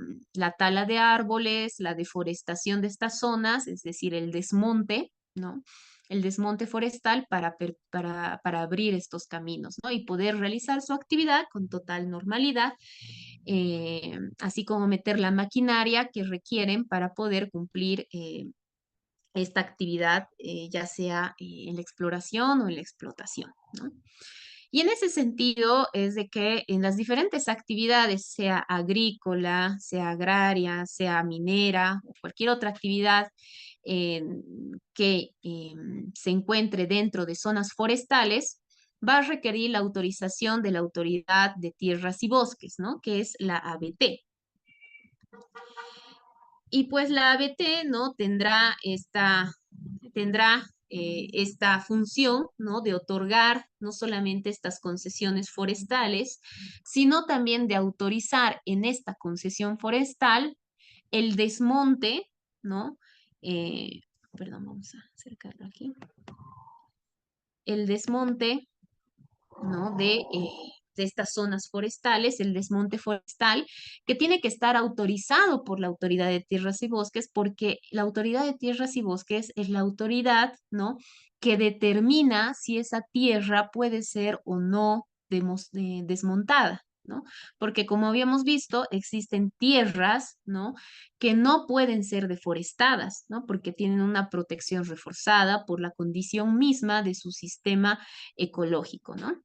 tala de árboles, la deforestación de estas zonas, es decir, el desmonte, ¿no? El desmonte forestal para abrir estos caminos, ¿no? Y poder realizar su actividad con total normalidad, así como meter la maquinaria que requieren para poder cumplir esta actividad, ya sea en la exploración o en la explotación, ¿no? Y en ese sentido es de que en las diferentes actividades, sea agrícola, sea agraria, sea minera o cualquier otra actividad que se encuentre dentro de zonas forestales, va a requerir la autorización de la Autoridad de Tierras y Bosques, ¿no? Que es la ABT. Y pues la ABT, ¿no? Tendrá esta función, ¿no? De otorgar no solamente estas concesiones forestales, sino también de autorizar en esta concesión forestal el desmonte, ¿no? Perdón, vamos a acercarlo aquí. El desmonte, ¿no? De estas zonas forestales, el desmonte forestal, que tiene que estar autorizado por la Autoridad de Tierras y Bosques, porque la Autoridad de Tierras y Bosques es la autoridad, ¿no? Que determina si esa tierra puede ser o no desmontada, ¿no? Porque como habíamos visto, existen tierras, ¿no? Que no pueden ser deforestadas, ¿no? Porque tienen una protección reforzada por la condición misma de su sistema ecológico, ¿no?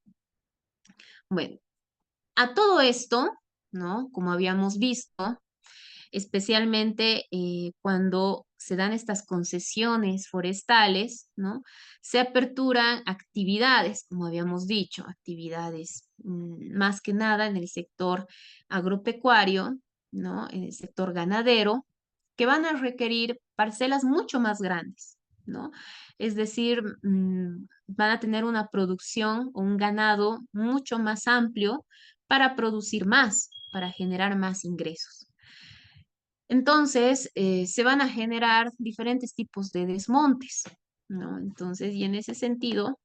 Bueno, a todo esto, ¿no? Como habíamos visto, especialmente cuando se dan estas concesiones forestales, ¿no? Se aperturan actividades, como habíamos dicho, actividades más que nada en el sector agropecuario, ¿no? En el sector ganadero, que van a requerir parcelas mucho más grandes, ¿no? Es decir, van a tener una producción o un ganado mucho más amplio para producir más, para generar más ingresos. Entonces, se van a generar diferentes tipos de desmontes, ¿no? Entonces, y en ese sentido,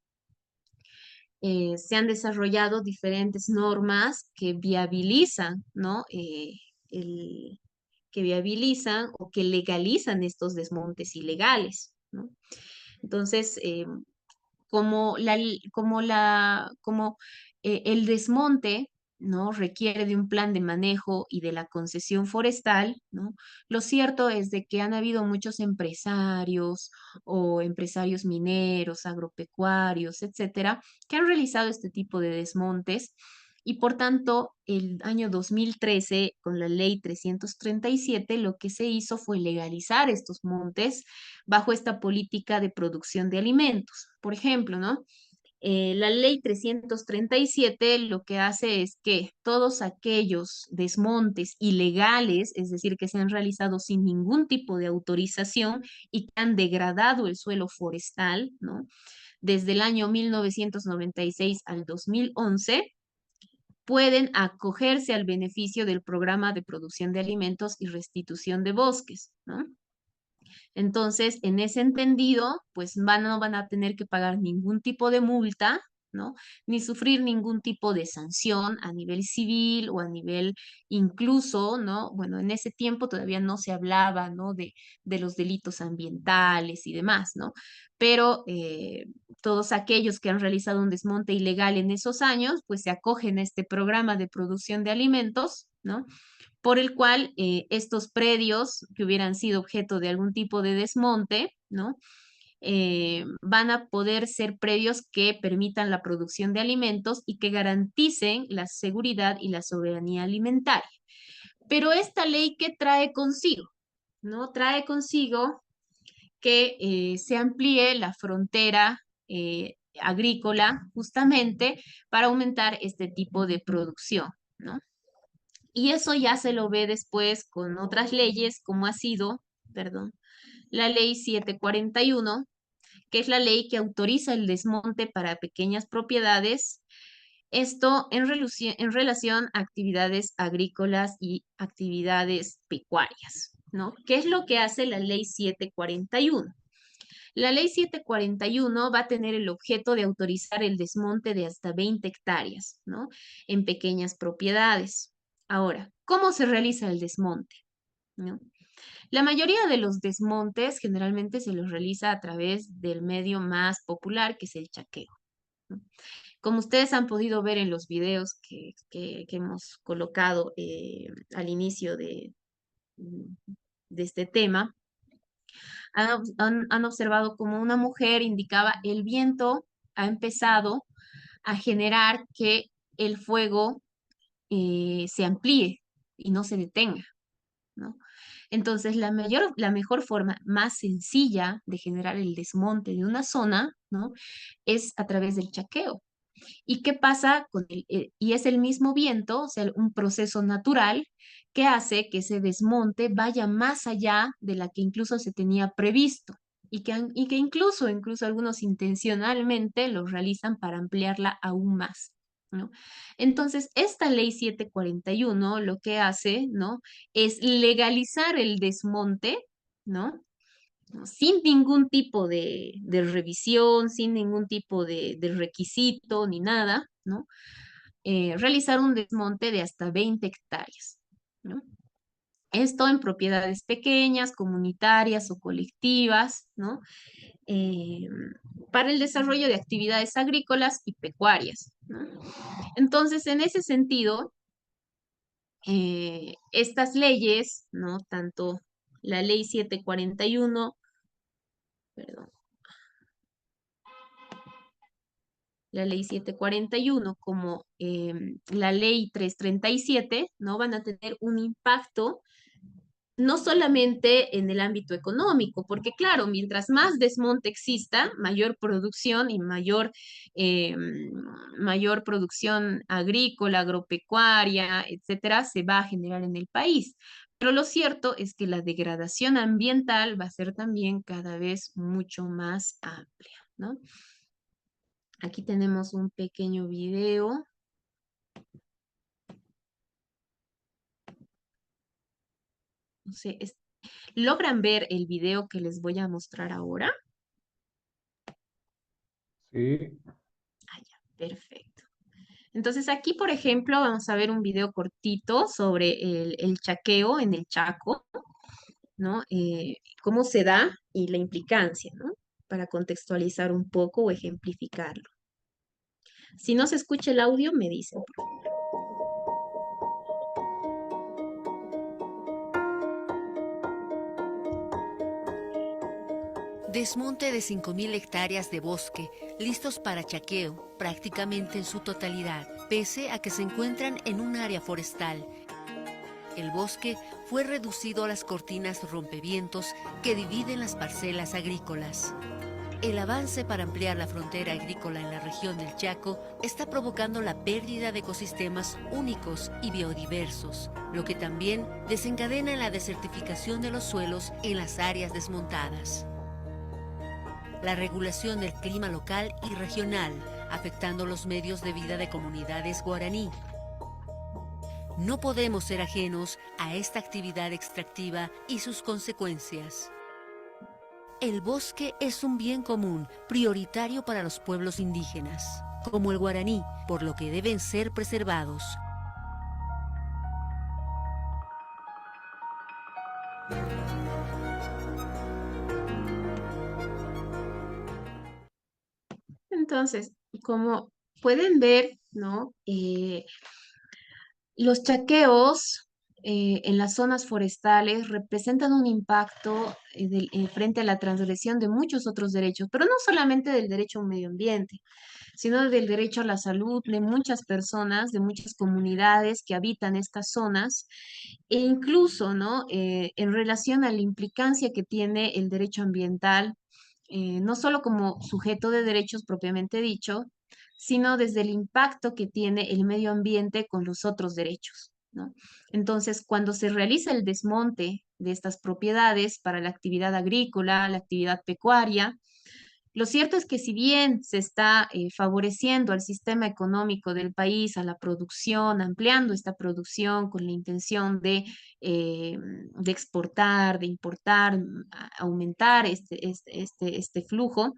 se han desarrollado diferentes normas que viabilizan, ¿no? Que viabilizan o que legalizan estos desmontes ilegales, ¿no? Entonces, como el desmonte, ¿no? Requiere de un plan de manejo y de la concesión forestal, ¿no? Lo cierto es de que han habido muchos empresarios o empresarios mineros, agropecuarios, etcétera, que han realizado este tipo de desmontes. Y por tanto, el año 2013, con la ley 337, lo que se hizo fue legalizar estos montes bajo esta política de producción de alimentos. Por ejemplo, ¿no? La ley 337 lo que hace es que todos aquellos desmontes ilegales, es decir, que se han realizado sin ningún tipo de autorización y que han degradado el suelo forestal, ¿no? Desde el año 1996 al 2011, pueden acogerse al beneficio del programa de producción de alimentos y restitución de bosques, ¿no? Entonces, en ese entendido, pues no van a tener que pagar ningún tipo de multa, ¿no? Ni sufrir ningún tipo de sanción a nivel civil o a nivel incluso, ¿no? Bueno, en ese tiempo todavía no se hablaba, ¿no? De los delitos ambientales y demás, ¿no? Pero todos aquellos que han realizado un desmonte ilegal en esos años, pues se acogen a este programa de producción de alimentos, ¿no? Por el cual estos predios que hubieran sido objeto de algún tipo de desmonte, ¿no? Van a poder ser predios que permitan la producción de alimentos y que garanticen la seguridad y la soberanía alimentaria. Pero esta ley, ¿qué trae consigo? ¿No? Trae consigo que se amplíe la frontera agrícola justamente para aumentar este tipo de producción, ¿no? Y eso ya se lo ve después con otras leyes, como ha sido, perdón, la ley 741, que es la ley que autoriza el desmonte para pequeñas propiedades. Esto en relación a actividades agrícolas y actividades pecuarias, ¿no? ¿Qué es lo que hace la ley 741? La ley 741 va a tener el objeto de autorizar el desmonte de hasta 20 hectáreas, ¿no? En pequeñas propiedades. Ahora, ¿cómo se realiza el desmonte? ¿No? La mayoría de los desmontes generalmente se los realiza a través del medio más popular, que es el chaqueo, ¿no? Como ustedes han podido ver en los videos que hemos colocado al inicio de este tema, han observado como una mujer indicaba el viento ha empezado a generar que el fuego se amplíe y no se detenga, ¿no? Entonces, la mejor forma más sencilla de generar el desmonte de una zona, ¿no? Es a través del chaqueo. ¿Y qué pasa con y es el mismo viento, o sea, un proceso natural que hace que ese desmonte vaya más allá de la que incluso se tenía previsto y que incluso algunos intencionalmente lo realizan para ampliarla aún más, ¿no? Entonces, esta ley 741 lo que hace, ¿no? Es legalizar el desmonte, ¿no? ¿No? Sin ningún tipo de revisión, sin ningún tipo de requisito ni nada, ¿no? Realizar un desmonte de hasta 20 hectáreas, ¿no? Esto en propiedades pequeñas, comunitarias o colectivas, ¿no? Eh, para el desarrollo de actividades agrícolas y pecuarias, ¿no? Entonces, en ese sentido, estas leyes, ¿no? Tanto la ley 741, perdón, la ley 741 como la ley 337, ¿no? Van a tener un impacto no solamente en el ámbito económico, porque claro, mientras más desmonte exista, mayor producción y mayor producción agrícola, agropecuaria, etcétera, se va a generar en el país. Pero lo cierto es que la degradación ambiental va a ser también cada vez mucho más amplia, ¿no? Aquí tenemos un pequeño video. No sé, ¿logran ver el video que les voy a mostrar ahora? Sí. Ah, ya, perfecto. Entonces aquí, por ejemplo, vamos a ver un video cortito sobre el chaqueo en el Chaco, ¿no? Cómo se da y la implicancia, ¿no? Para contextualizar un poco o ejemplificarlo. Si no se escucha el audio, me dicen, por favor. Desmonte de 5.000 hectáreas de bosque, listos para chaqueo, prácticamente en su totalidad, pese a que se encuentran en un área forestal. El bosque fue reducido a las cortinas rompevientos que dividen las parcelas agrícolas. El avance para ampliar la frontera agrícola en la región del Chaco está provocando la pérdida de ecosistemas únicos y biodiversos, lo que también desencadena la desertificación de los suelos en las áreas desmontadas. La regulación del clima local y regional, afectando los medios de vida de comunidades guaraní. No podemos ser ajenos a esta actividad extractiva y sus consecuencias. El bosque es un bien común, prioritario para los pueblos indígenas, como el guaraní, por lo que deben ser preservados. Entonces, como pueden ver, ¿no? Los chaqueos en las zonas forestales representan un impacto frente a la transgresión de muchos otros derechos, pero no solamente del derecho a un medio ambiente, sino del derecho a la salud de muchas personas, de muchas comunidades que habitan estas zonas, e incluso, ¿no? En relación a la implicancia que tiene el derecho ambiental, no solo como sujeto de derechos propiamente dicho, sino desde el impacto que tiene el medio ambiente con los otros derechos, ¿no? Entonces, cuando se realiza el desmonte de estas propiedades para la actividad agrícola, la actividad pecuaria, lo cierto es que si bien se está favoreciendo al sistema económico del país, a la producción, ampliando esta producción con la intención de exportar, de importar, aumentar este flujo,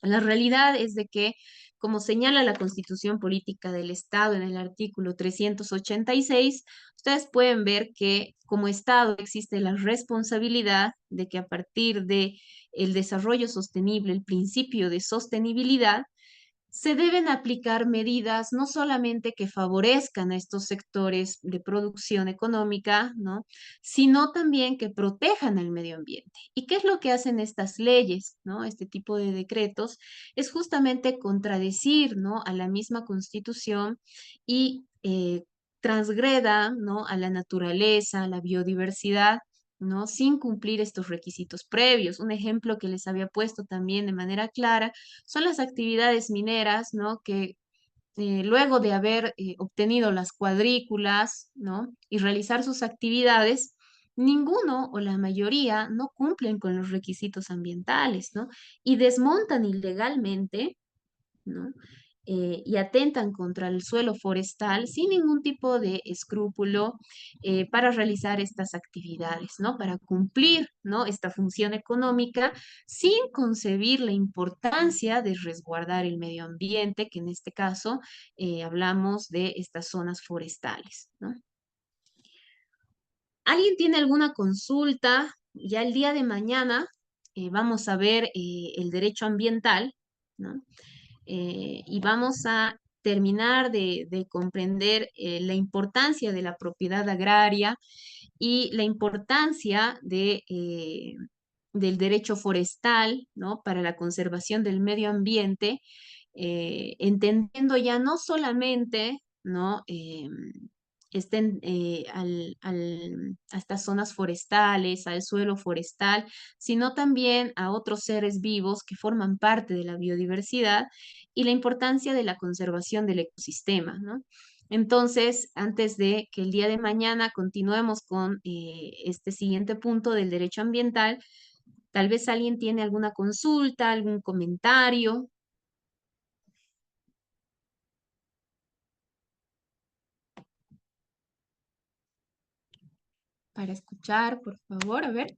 la realidad es de que, como señala la Constitución Política del Estado en el artículo 386, ustedes pueden ver que como Estado existe la responsabilidad de que a partir de el desarrollo sostenible, el principio de sostenibilidad, se deben aplicar medidas no solamente que favorezcan a estos sectores de producción económica, ¿no? Sino también que protejan al medio ambiente. ¿Y qué es lo que hacen estas leyes, ¿no? Este tipo de decretos es justamente contradecir, ¿no? A la misma Constitución y transgreda, ¿no? A la naturaleza, a la biodiversidad, ¿no? Sin cumplir estos requisitos previos. Un ejemplo que les había puesto también de manera clara son las actividades mineras, ¿no? Que luego de haber obtenido las cuadrículas, ¿no? Y realizar sus actividades, ninguno o la mayoría no cumplen con los requisitos ambientales, ¿no? Y desmontan ilegalmente, ¿no? Y atentan contra el suelo forestal sin ningún tipo de escrúpulo para realizar estas actividades, ¿no? Para cumplir, ¿no? Esta función económica sin concebir la importancia de resguardar el medio ambiente, que en este caso hablamos de estas zonas forestales, ¿no? ¿Alguien tiene alguna consulta? Ya el día de mañana vamos a ver el derecho ambiental, ¿no? Y vamos a terminar de comprender la importancia de la propiedad agraria y la importancia del derecho forestal, ¿no? Para la conservación del medio ambiente, entendiendo ya no solamente, ¿no? A estas zonas forestales, al suelo forestal, sino también a otros seres vivos que forman parte de la biodiversidad y la importancia de la conservación del ecosistema, ¿no? Entonces, antes de que el día de mañana continuemos con este siguiente punto del derecho ambiental, tal vez alguien tiene alguna consulta, algún comentario. Para escuchar, por favor, a ver.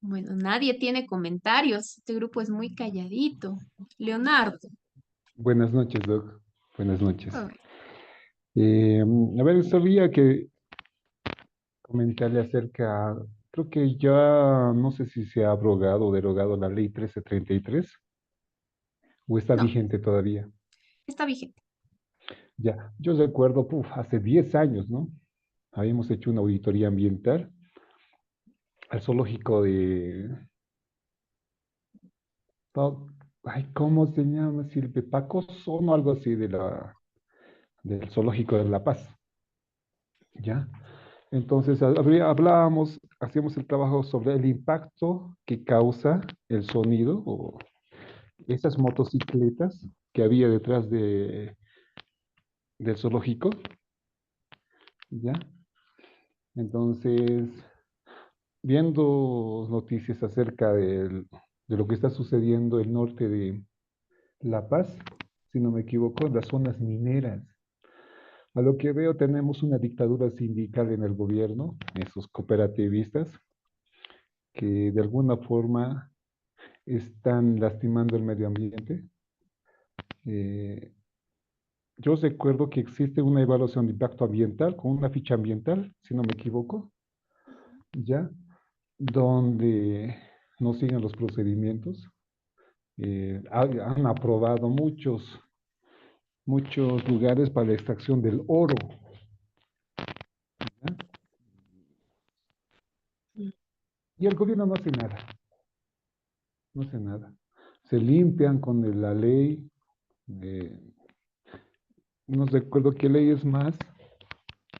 Bueno, nadie tiene comentarios. Este grupo es muy calladito. Leonardo. Buenas noches, Doc. Buenas noches. Oh, A ver, sabía que comentarle acerca, creo que ya no sé si se ha abrogado o derogado la ley 1333 o está no, vigente todavía. está vigente. Ya, yo recuerdo, hace 10 años, ¿no? Habíamos hecho una auditoría ambiental al zoológico de... Ay, ¿cómo se llama? Silvepacos o no, algo así del zoológico de La Paz. ¿Ya? Entonces, hablábamos, hacíamos el trabajo sobre el impacto que causa el sonido o esas motocicletas que había detrás del zoológico. ¿Ya? Entonces, viendo noticias acerca de lo que está sucediendo en el norte de La Paz, si no me equivoco, en las zonas mineras. A lo que veo, tenemos una dictadura sindical en el gobierno, esos cooperativistas, que de alguna forma están lastimando el medio ambiente. Yo recuerdo que existe una evaluación de impacto ambiental con una ficha ambiental, si no me equivoco, ¿ya? Donde no siguen los procedimientos. Han aprobado muchos lugares para la extracción del oro. ¿Ya? Y el gobierno no hace nada. No hace nada. Se limpian con la ley. No recuerdo qué ley es más.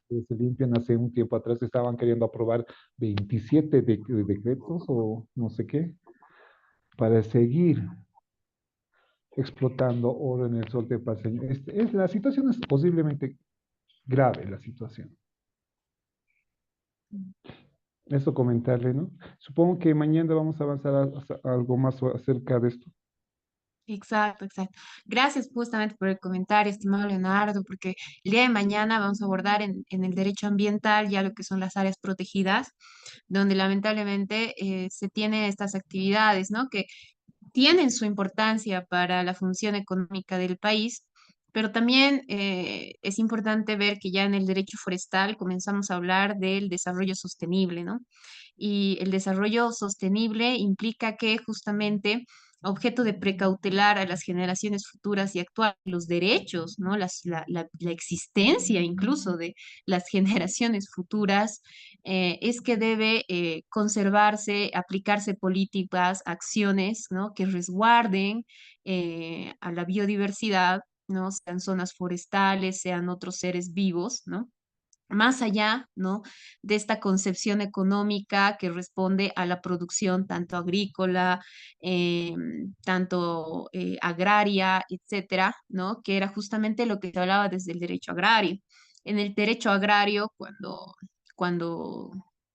Se limpian hace un tiempo atrás. Estaban queriendo aprobar 27 decretos o no sé qué, para seguir explotando oro en el sol de Paseño. La situación es posiblemente grave, la situación. Eso comentarle, ¿no? Supongo que mañana vamos a avanzar a algo más acerca de esto. Exacto, exacto. Gracias justamente por el comentario, estimado Leonardo, porque el día de mañana vamos a abordar en el derecho ambiental ya lo que son las áreas protegidas, donde lamentablemente se tienen estas actividades, ¿no? Que tienen su importancia para la función económica del país, pero también es importante ver que ya en el derecho forestal comenzamos a hablar del desarrollo sostenible, ¿no? Y el desarrollo sostenible implica que justamente objeto de precautelar a las generaciones futuras y actuales los derechos, ¿no? La existencia incluso de las generaciones futuras, es que debe conservarse, aplicarse políticas, acciones, ¿no? Que resguarden a la biodiversidad, ¿no? Sean zonas forestales, sean otros seres vivos, ¿no? Más allá, ¿no? De esta concepción económica que responde a la producción tanto agrícola, tanto agraria, etcétera, ¿no? Que era justamente lo que se hablaba desde el derecho agrario. En el derecho agrario, cuando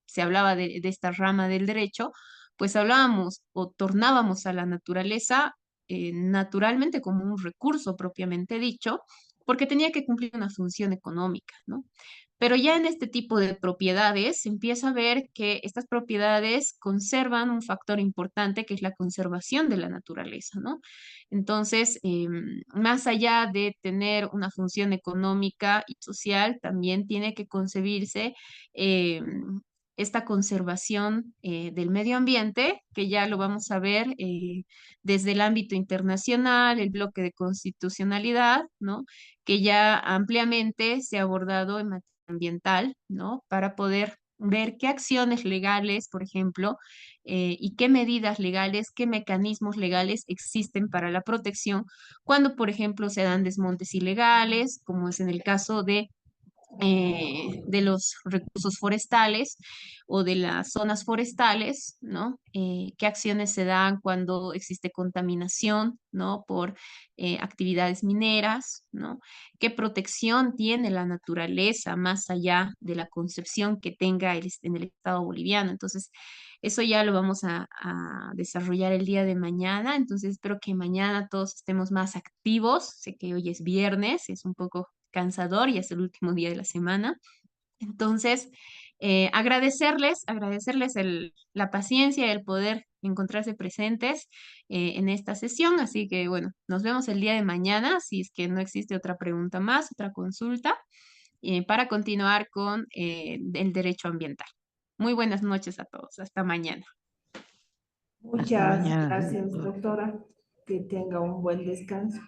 se hablaba de esta rama del derecho, pues hablábamos o tornábamos a la naturaleza naturalmente como un recurso propiamente dicho, porque tenía que cumplir una función económica, ¿no? Pero ya en este tipo de propiedades se empieza a ver que estas propiedades conservan un factor importante que es la conservación de la naturaleza, ¿no? Entonces, más allá de tener una función económica y social, también tiene que concebirse esta conservación del medio ambiente, que ya lo vamos a ver desde el ámbito internacional, el bloque de constitucionalidad, ¿no? Que ya ampliamente se ha abordado en materia ambiental, ¿no? Para poder ver qué acciones legales, por ejemplo, y qué medidas legales, qué mecanismos legales existen para la protección cuando, por ejemplo, se dan desmontes ilegales, como es en el caso de los recursos forestales o de las zonas forestales, ¿no? ¿Qué acciones se dan cuando existe contaminación, ¿no? Por actividades mineras, ¿no? ¿Qué protección tiene la naturaleza más allá de la concepción que tenga en el Estado boliviano? Entonces, eso ya lo vamos a desarrollar el día de mañana, entonces espero que mañana todos estemos más activos. Sé que hoy es viernes, es un poco cansador y es el último día de la semana. Entonces, agradecerles la paciencia y el poder encontrarse presentes en esta sesión. Así que, bueno, nos vemos el día de mañana, si es que no existe otra pregunta más, otra consulta, para continuar con el derecho ambiental. Muy buenas noches a todos. Hasta mañana. Muchas gracias, doctora. Que tenga un buen descanso.